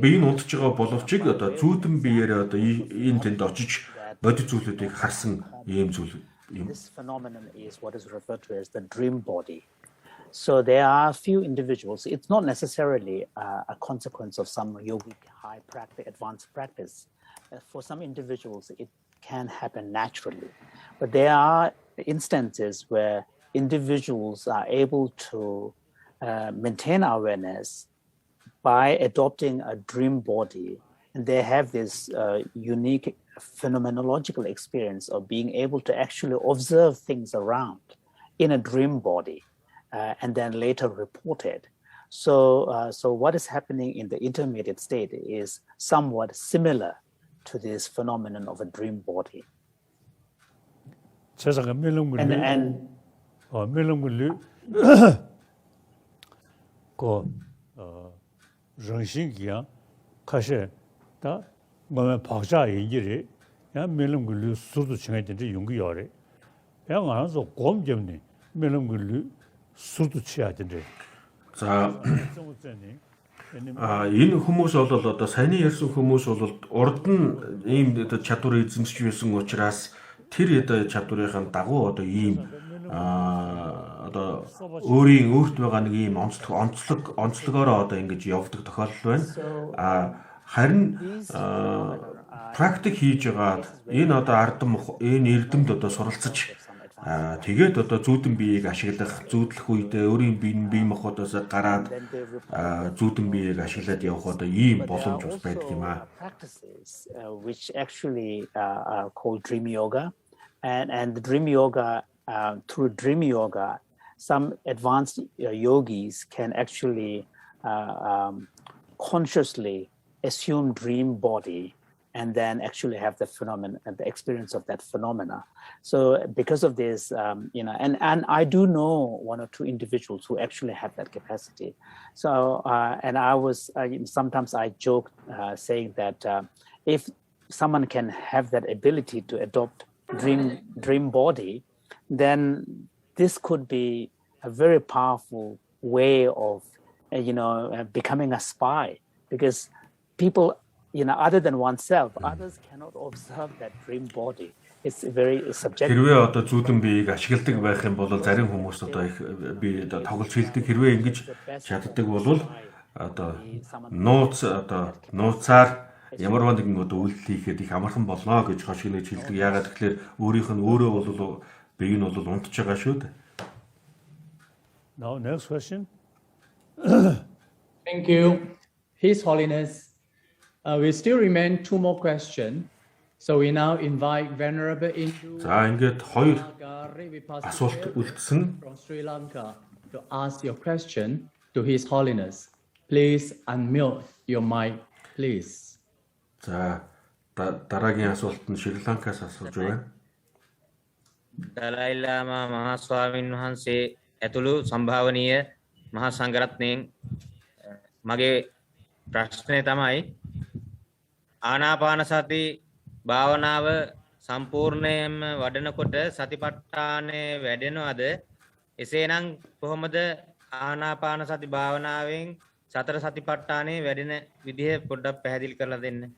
бие нь унтж байгаа боловч одоо зүүдэн биеэрээ одоо энэ тэнд очиж бодит зүйлүүдийг харсан ийм зүйл юм. This phenomenon is what is referred to as the dream body. So there are a few individuals, it's not necessarily a consequence of some yogic high practice, advanced practice. For some individuals, it can happen naturally. But there are instances where individuals are able to maintain awareness by adopting a dream body. And they have this unique phenomenological experience of being able to actually observe things around in a dream body. And then later reported. So what is happening in the intermediate state is somewhat similar to this phenomenon of a dream body. За энэ хүмүүс бол одоо саяны ярьсан хүмүүс бол урд нь ийм чадвар эзэмшиж байсан учраас тэр чадварынхаа дагуу одоо ийм одоо өөрт байгаа нэг ийм онцлогоороо одоо ингэж явдаг тохиолдол байна. Харин практик хийж байгаад энэ одоо энэ эрдэмд одоо суралцж тэгээд одоо зүүдэн биеийг ашиглах, зүүдлэх үедээ өөрийн бие махбодоос гараад зүүдэн биеийг ашиглаад явах одоо ийм боломж бас байдаг юм аа. Practices which actually are called dream yoga, and the dream yoga, through dream yoga, some advanced yogis can actually consciously assume dream body and then actually have the phenomenon and the experience of that phenomena. So because of this, and I do know one or two individuals who actually have that capacity. So, and sometimes I joke saying that if someone can have that ability to adopt dream body, then this could be a very powerful way of, becoming a spy, because people, other than oneself, others cannot observe that dream body. It's very subjective. Хэрвээ одоо зүүдэн биеийг ашигладаг байх юм бол зарим хүмүүс одоо их би одоо тоглож хэлдэг. Хэрвээ ингэж чаддаг бол одоо нууцаар ямар нэгэн одоо үйлдэл хийхэд их амархан болно гэж хошигнож хэлдэг. Яагаад гэвэл өөрийнх нь өөрөө бол бие нь бол унтж байгаа шүү дээ. Now next question. Thank you, His Holiness. We still remain two more questions. So we now invite Venerable Indu ингээд хоёр асуулт үлдсэн from Šrilanka to ask your question to His Holiness. Please unmute your mic, please. За дараагийн асуулт нь Шриланкаас асууж байна. Далай Лама මහා ස්වාමීන් වහන්සේ ඇතුළු සම්භාවනීය මහා සංඝරත්නයෙන් මගේ ප්‍රශ්නය තමයි ආනාපාන සති භාවනාව සම්පූර්ණයෙන්ම වඩනකොට සතිපට්ඨානය වැඩෙනවද? එසේනම් කොහොමද ආනාපාන සති භාවනාවෙන් සතර සතිපට්ඨානය වැඩෙන විදිහ පොඩ්ඩක් පැහැදිලි කරලා දෙන්න.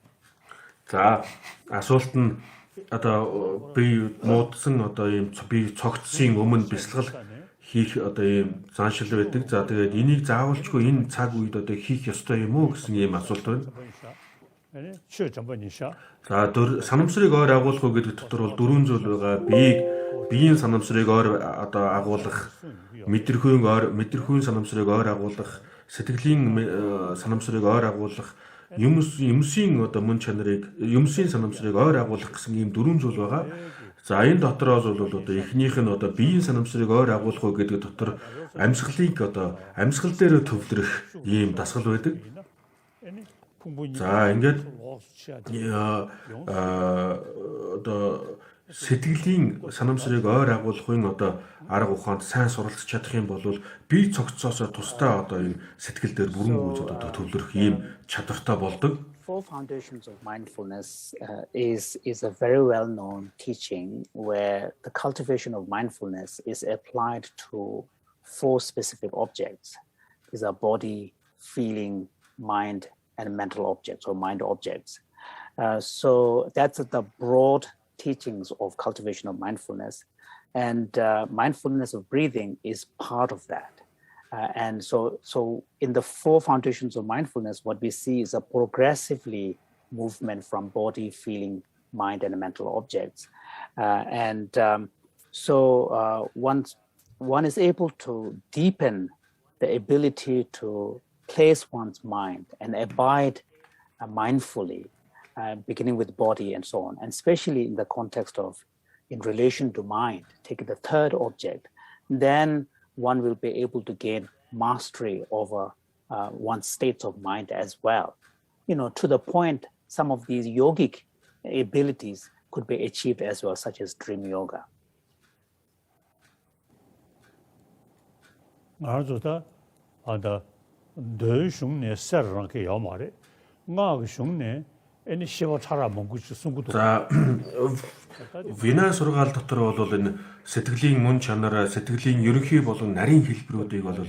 За асуулт нь одоо би нууцсан одоо ийм би цогцсын өмнө бясалгал хийх одоо ийм заашил байдаг. За тэгээд энийг заавалчгүй энэ цаг үед одоо хийх ёстой юм уу гэсэн ийм асуулт байна. За санамсрыг ойр агуулах уу гэдэг дотор бол дөрвөн зүйл байгаа. Биеийн санамсрыг ойр одоо агуулах, мэдрэхүйн санамсрыг ойр агуулах, сэтгэлийн санамсрыг ойр агуулах, юмсийн одоо мөн чанарыг, юмсийн санамсрыг ойр агуулах гэсэн ийм дөрвөн зүйл байгаа. За энэ дотроос бол одоо эхнийх нь одоо биеийн санамсрыг ойр агуулах уу гэдэг дотор амьсгал дээр төвлөрөх ийм дасгал байдаг. За ингээд одоо сэтгэлийн санамсрыг ойр агуулахын одоо арга ухаанд сайн суралцж чадах юм бол бие цогцсоос тусдаа одоо энэ сэтгэл дээр бүрэн гүйцэд одоо төвлөрөх ийм чадвартай болдог. Four foundations of mindfulness is a very well-known teaching where the cultivation of mindfulness is applied to four specific objects. These are body, feeling, mind, and mental objects or mind objects. So that's the broad teachings of cultivation of mindfulness, and mindfulness of breathing is part of that. And so in the four foundations of mindfulness, what we see is a progressively movement from body, feeling, mind, and mental objects. Once one is able to deepen the ability to place one's mind and abide mindfully, beginning with body and so on, and especially in the context of in relation to mind, taking the third object, then one will be able to gain mastery over one's states of mind as well. To the point, some of these yogic abilities could be achieved as well, such as dream yoga. 더 슝네 서랑게 요마레 나가 슝네 애니 시와 차라 먹고지 숨고도 자 вина сургаал дотор бол энэ сэтгэлийн мөн чанар, сэтгэлийн ерөнхий болон нарийн хэлбэрүүдийг бол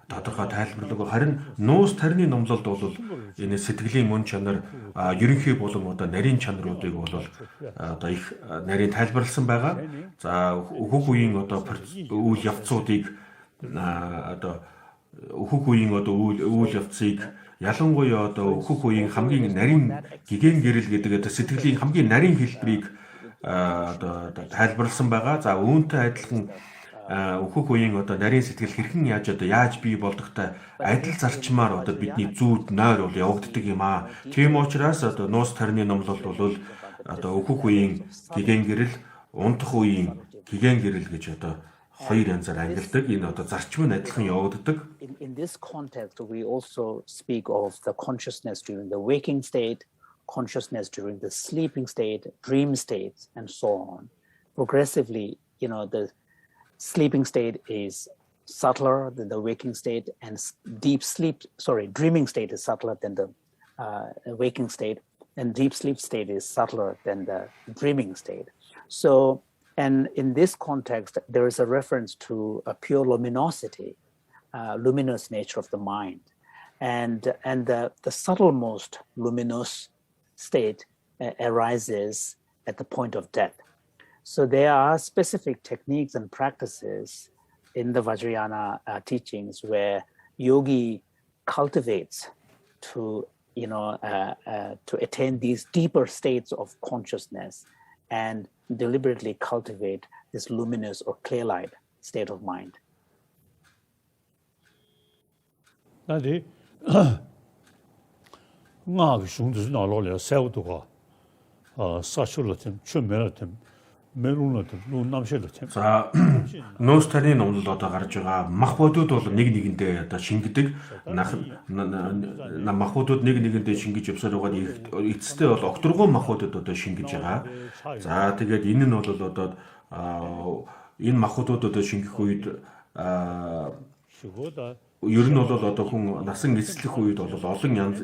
тодорхой тайлбарлаг. Харин нуус тарины номлолд бол энэ сэтгэлийн мөн чанар, ерөнхий болон одоо нарийн чанаруудыг бол одоо их нарийн тайлбарлсан байгаа. За өг үеийн одоо үйл явцуудыг одоо өөхөх үеийн одоо үйл явцыг ялангуяа одоо өөхөх үеийн хамгийн нарийн гэгээн гэрэл гэдэг одоо сэтгэлийн хамгийн нарийн хэлбэрийг одоо тайлбарлсан байгаа. За үүнтэй адилхан өөхөх үеийн одоо нарийн сэтгэл хэрхэн яаж бий болдогтой адил зарчмаар одоо бидний зүүд нойр бол явагддаг юм аа. Тийм учраас одоо нуус тарины номлол бол одоо өөхөх үеийн гэгээн гэрэл, унтах үеийн гэгээн гэрэл гэж одоо хоёр янзаар ангилдаг. Энэ одоо зарчим нь адилхан явагддаг. In this context, we also speak of the consciousness during the waking state, consciousness during the sleeping state, dream states, and so on. Progressively, the sleeping state is subtler than the waking state, and dreaming state is subtler than the waking state, and deep sleep state is subtler than the dreaming state. So, and in this context, there is a reference to a pure luminosity, luminous nature of the mind, and the subtlemost luminous state arises at the point of death. So there are specific techniques and practices in the Vajrayana teachings where yogi cultivates to attain these deeper states of consciousness and deliberately cultivate this luminous or clear-light state of mind. 나디 nga shungdu na lo le saudu ga 사출로템 춤메로템 메루노템 누남실로템 за нуус таны номлол одоо гарч байгаа махбодууд бол нэг нэгэндээ одоо шингэдэг махбодууд нэг нэгэндээ шингэж явсаар байгаа эцэстээ бол окторгон махбодууд одоо шингэж байгаа. За тэгээд энэ нь бол одоо энэ махбодууд одоо шингэх үед ер нь бол одоо хүн насан эцэслэх үед бол олон янз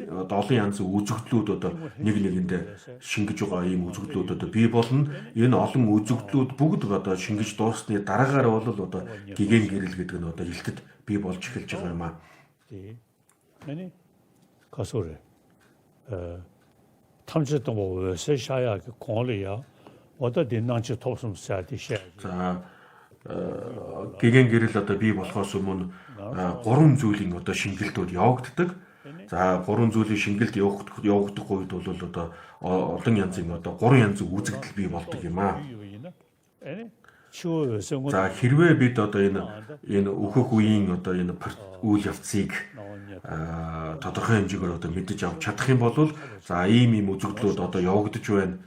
үзэгдлүүд одоо нэг нэгэндээ шингэж байгаа ийм үзэгдлүүд одоо бий болно. Энэ олон үзэгдлүүд бүгд одоо шингэж дуусны дараагаар бол одоо гэгээн гэрэл гэдэг нь одоо хилтэд бий болж эхэлж байгаа юм аа. 아니 가소래 탐지도 뭐 세샤야 그 공리야 어디 난치 토스um 사디 샤. За гэгээн гэрэл одоо бий болохоос өмнө гурван зүйлийн одоо шингэлтүүд явагддаг. За гурван зүйлийн шингэлт явагдах үед бол одоо олон янзын одоо гурван янзын үзэгдэл бий болдог юм аа. За хэрвээ бид одоо энэ өөхөх үеийн одоо энэ үйл явцыг тодорхой хэмжээгээр одоо мэдэж авч чадах юм бол за ийм үзэгдлүүд одоо явагдаж байна.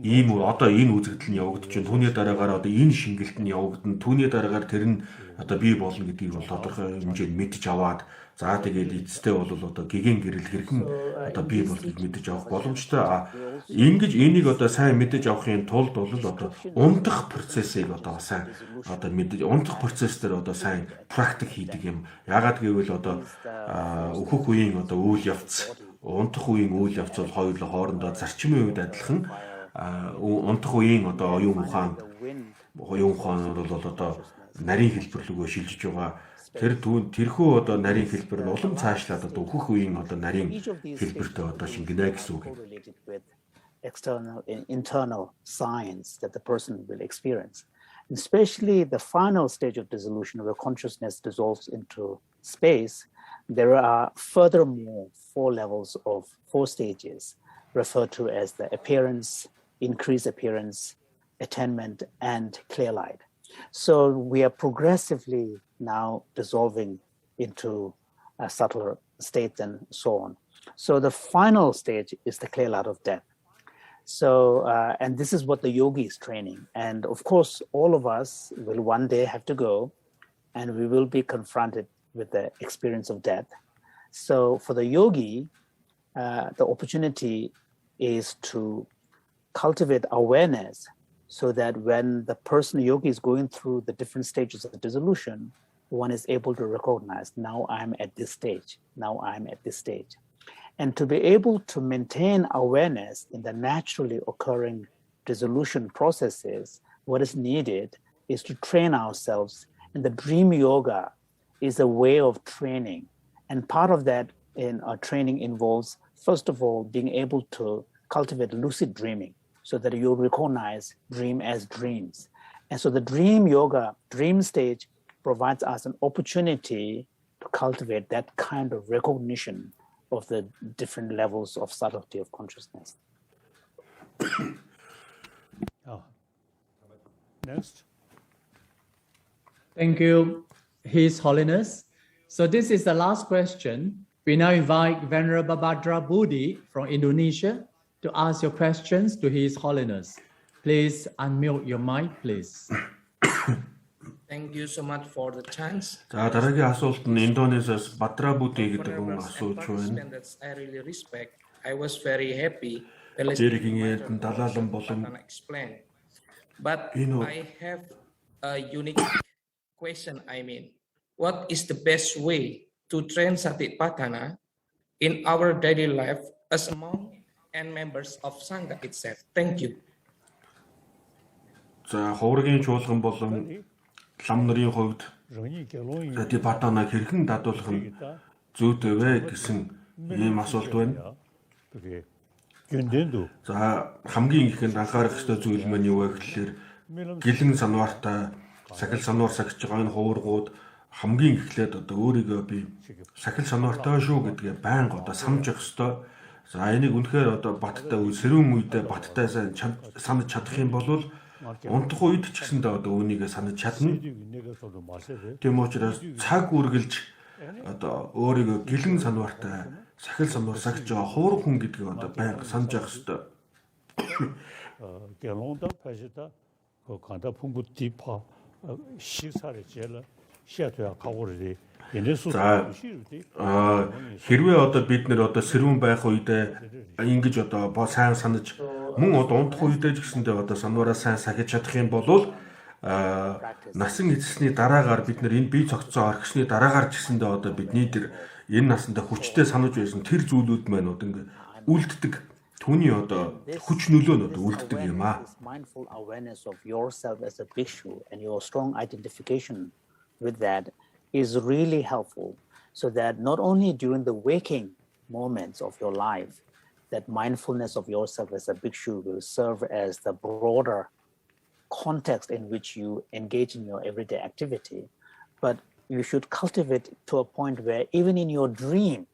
Ийм одоо энэ үзэгдэл нь явагдаж байна. Түүний дараагаар одоо энэ шингэлт нь явагдана. Түүний дараагаар тэр нь одоо бий болно гэдгийг бол тодорхой хэмжээнд мэдэж аваад за тэгээд эцэстээ бол одоо гэгээн гэрэл хэрхэн одоо бий болдгийг мэдэж авах боломжтой. Ингэж энийг одоо сайн мэдэж авахын тулд бол одоо унтах процессыг одоо сайн одоо мэдэж унтах процесс дээр одоо сайн практик хийдэг юм. Яагаад гэвэл одоо өөхөх үеийн одоо үйл явц унтах үеийн үйл явц бол хоёулаа хоорондоо зарчмын үед адилхан унтах үеийн одоо оюун ухаан бол одоо нарийн хэлбэр рүүгээ шилжиж байгаа. Тэрхүү одоо нарийн хэлбэр нь улам цаашлаад одоо өөхөх үеийн одоо нарийн хэлбэртэй одоо шингэнэ гэсэн үг. External and internal signs that the person will experience. And especially the final stage of dissolution where consciousness dissolves into space, there are furthermore four stages referred to as the appearance, increased appearance, attainment, and clear light. So we are progressively now dissolving into subtler states and so on. So the final stage is the clear light of death. So, and this is what the yogi is training. And of course, all of us will one day have to go and we will be confronted with the experience of death. So for the yogi, the opportunity is to cultivate awareness so that when the person yogi is going through the different stages of the dissolution, one is able to recognize, now I'm at this stage, now I'm at this stage. And to be able to maintain awareness in the naturally occurring dissolution processes, what is needed is to train ourselves. And the dream yoga is a way of training. And part of that in our training involves, first of all, being able to cultivate lucid dreaming so that you recognize dream as dreams. And so the dream yoga, dream stage, provides us an opportunity to cultivate that kind of recognition of the different levels of subtlety of consciousness. Next. Thank you, His Holiness. So this is the last question. We now invite Venerable Bhadra Budi from Indonesia to ask your questions to His Holiness. Please unmute your mic, please. Thank you so much for the chance. За дараагийн асуулт нь Индонезиас Бадра Буди гэдэг хүн асууж байна. I really respect. I was very happy. Дээрхийн Далай Лам explain. But I have a unique question. I mean, what is the best way to train Satipatana in our daily life as monk and members of Sangha itself? Thank you. За хуврагын чуулган болон лам нарын хувьд Satipatana хэрхэн дадуулах нь зүйтэй вэ гэсэн ийм асуулт байна. За хамгийн ихэнд анхаарах ёстой зүйл маань юу вэ гэхээр гэлэн санваартай сахил санваар сахиж байгаа энэ хуврагууд хамгийн эхлээд одоо өөрийгөө би сахил санваартай шүү гэдгээ байнга одоо санаж явах ёстой. За энийг үнэхээр одоо баттай сэрүүн үедээ баттай сайн санаж чадах юм бол унтах үед ч гэсэндээ одоо үүнийгээ санаж чадна. Тийм учраас цаг үргэлж одоо өөрийгөө гэлэн санваартай сахил санваар сахиж байгаа хувраг хүн гэдгийг одоо байнга санаж явах ёстой. Гялонда пажита канда 풍부티파 시사를 제일 시야도야 가고르리 За хэрвээ одоо бид нэр одоо сэрүүн байх үедээ ингэж одоо сайн санаж мөн одоо унтах үедээ ч гэсэндээ одоо санваараа сайн сахиж чадах юм бол насан эцэсний дараагаар бид нэр энэ бие цогцоо орхисны дараагаар ч гэсэндээ одоо бидний тэр энэ насандаа хүчтэй санаж байсан тэр зүйлүүд маань одоо ингэ үлддэг түүний одоо хүч нөлөө нь одоо үлддэг юм аа. Mindful awareness of yourself as a bhikshu and your strong identification with that is really helpful, so that not only during the waking moments of your life, that mindfulness of yourself as a bhikshu will serve as the broader context in which you engage in your everyday activity, but you should cultivate to a point where even in your dream,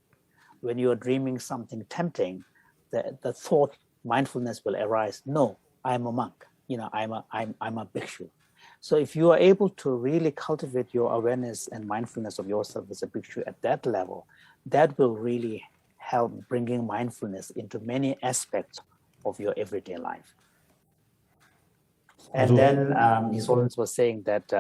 when you're dreaming something tempting, the thought mindfulness will arise. No, I'm a monk. I'm a bhikshu. So if you are able to really cultivate your awareness and mindfulness of yourself as a bhikshu at that level, that will really help bringing mindfulness into many aspects of your everyday life. And then His Holiness was saying that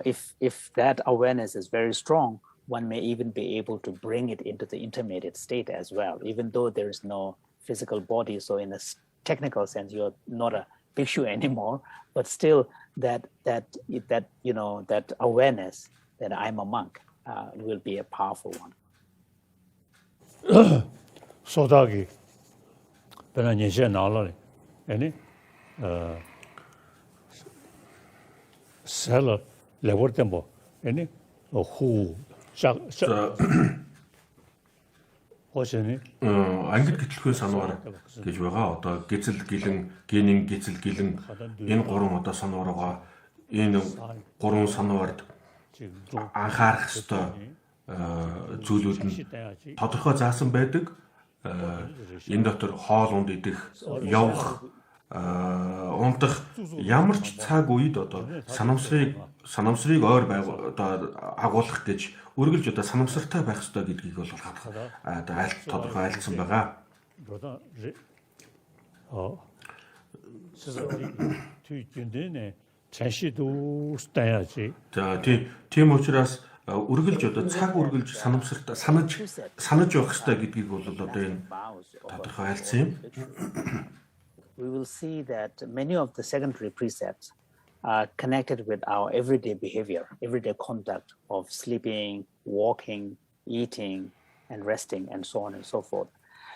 if that awareness is very strong, one may even be able to bring it into the intermediate state as well, even though there is no physical body. So in a technical sense, you're not a bhikshu anymore, but still that awareness that I'm a monk will be a powerful one. 소다기 변한 예시에 나올래. 아니 셀 레버 템포 아니 후 호시니 ангид гэтлэхүй санваар гэж байгаа. Одоо гизэл гэлэн, генийн гизэл гэлэн энэ гурван одоо санваараа энэ гурван санваард анхаарах ёстой зүйлүүд нь тодорхой заасан байдаг. Энэ дотор хоол унд идэх, явах, унтах ямар ч цаг үед одоо санамсрыг ойр одоо агуулах гэж үргэлж одоо санамсартай байх ёстой гэдгийг бол одоо тодорхой айлдсан байгаа. За тийм учраас үргэлж одоо цаг үргэлж санамсартай санаж явах ёстой гэдгийг бол одоо энэ тодорхой айлдсан юм. We will see that many of the secondary precepts are connected with our everyday behavior, everyday conduct of sleeping, walking, eating, and resting, and so on and so forth.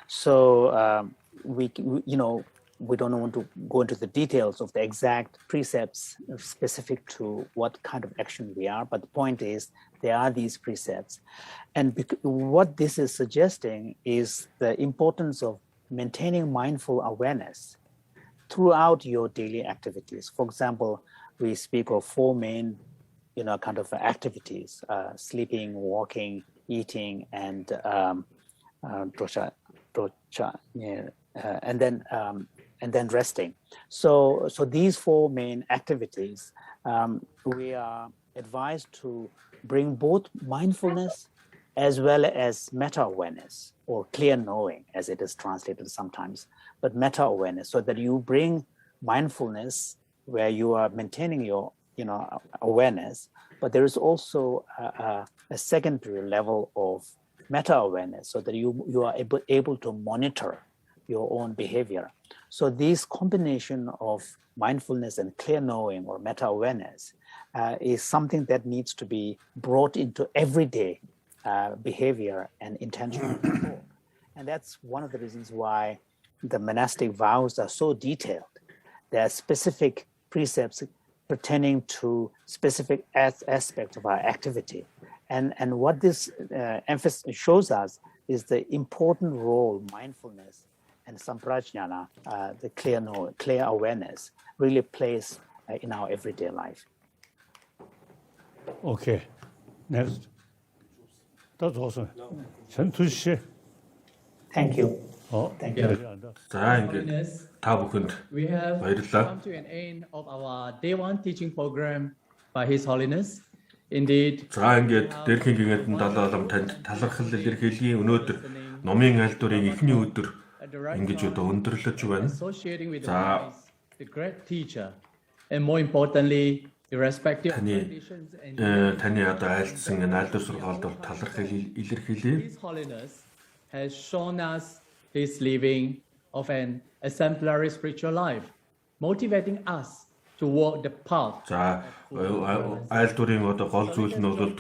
So we don't want to go into the details of the exact precepts specific to what kind of action we are, but the point is there are these precepts. And what this is suggesting is the importance of maintaining mindful awareness throughout your daily activities. For example, we speak of four main, kind of activities, sleeping, walking, eating, and and then resting. So these four main activities, we are advised to bring both mindfulness as well as meta-awareness, or clear knowing, as it is translated sometimes, but meta-awareness, so that you bring mindfulness where you are maintaining your awareness, but there is also a secondary level of meta-awareness, so that you are able to monitor your own behavior. So this combination of mindfulness and clear knowing, or meta-awareness, is something that needs to be brought into everyday behavior and intentional control. And that's one of the reasons why the monastic vows are so detailed. There are specific precepts pertaining to specific aspects of our activity. And what this emphasis shows us is the important role mindfulness and samprajnana, the clear awareness, really plays in our everyday life. Okay, next. That's awesome. Thank you. Thank you. We have come to an end of our day one teaching program by His Holiness. Indeed. За ингээд Дээрхийн Гэгээнтэн Далай Лам танд талархал илэрхийлгийн өнөөдөр номын айлдварыг эхний өдөр ингэж одоо өндөрлөж байна. За the great teacher, and more importantly, irrespective of conditions and таны одоо айлдсан энэ айлдвар сургаалд талархал илэрхийлээ. His Holiness has shown us his living of an exemplary spiritual life, motivating us to walk the path. За айлдварын одоо гол зүйл нь бол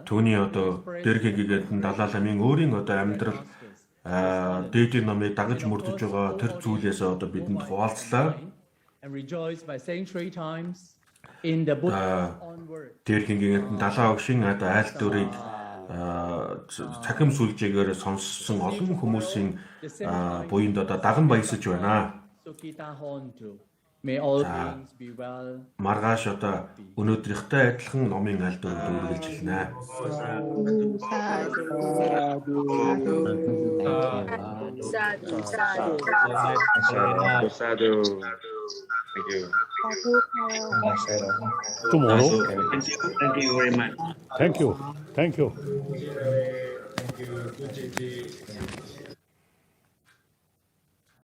түүний одоо Дээрхийн Гэгээнтэн Далай Ламын өөрийн одоо амьдрал дээдийн номыг дагаж мөрдөж байгаа тэр зүйлээс одоо бидэнд хуваалцлаа. And rejoice by saying 3 times in the book onward. Дээрхийн Гэгээнтэн Далай Багшийн одоо айлдварыг цахим сүлжээгээр сонссон олон хүмүүсийн буйнд одоо даган баясаж байна. May all beings be well. Маргааш одоо өнөөдрийнхтэй адилхан номын айлдварыг үргэлж хэлнэ. Thank you. Tomorrow. Thank you very much. Thank you. Thank you. Thank you.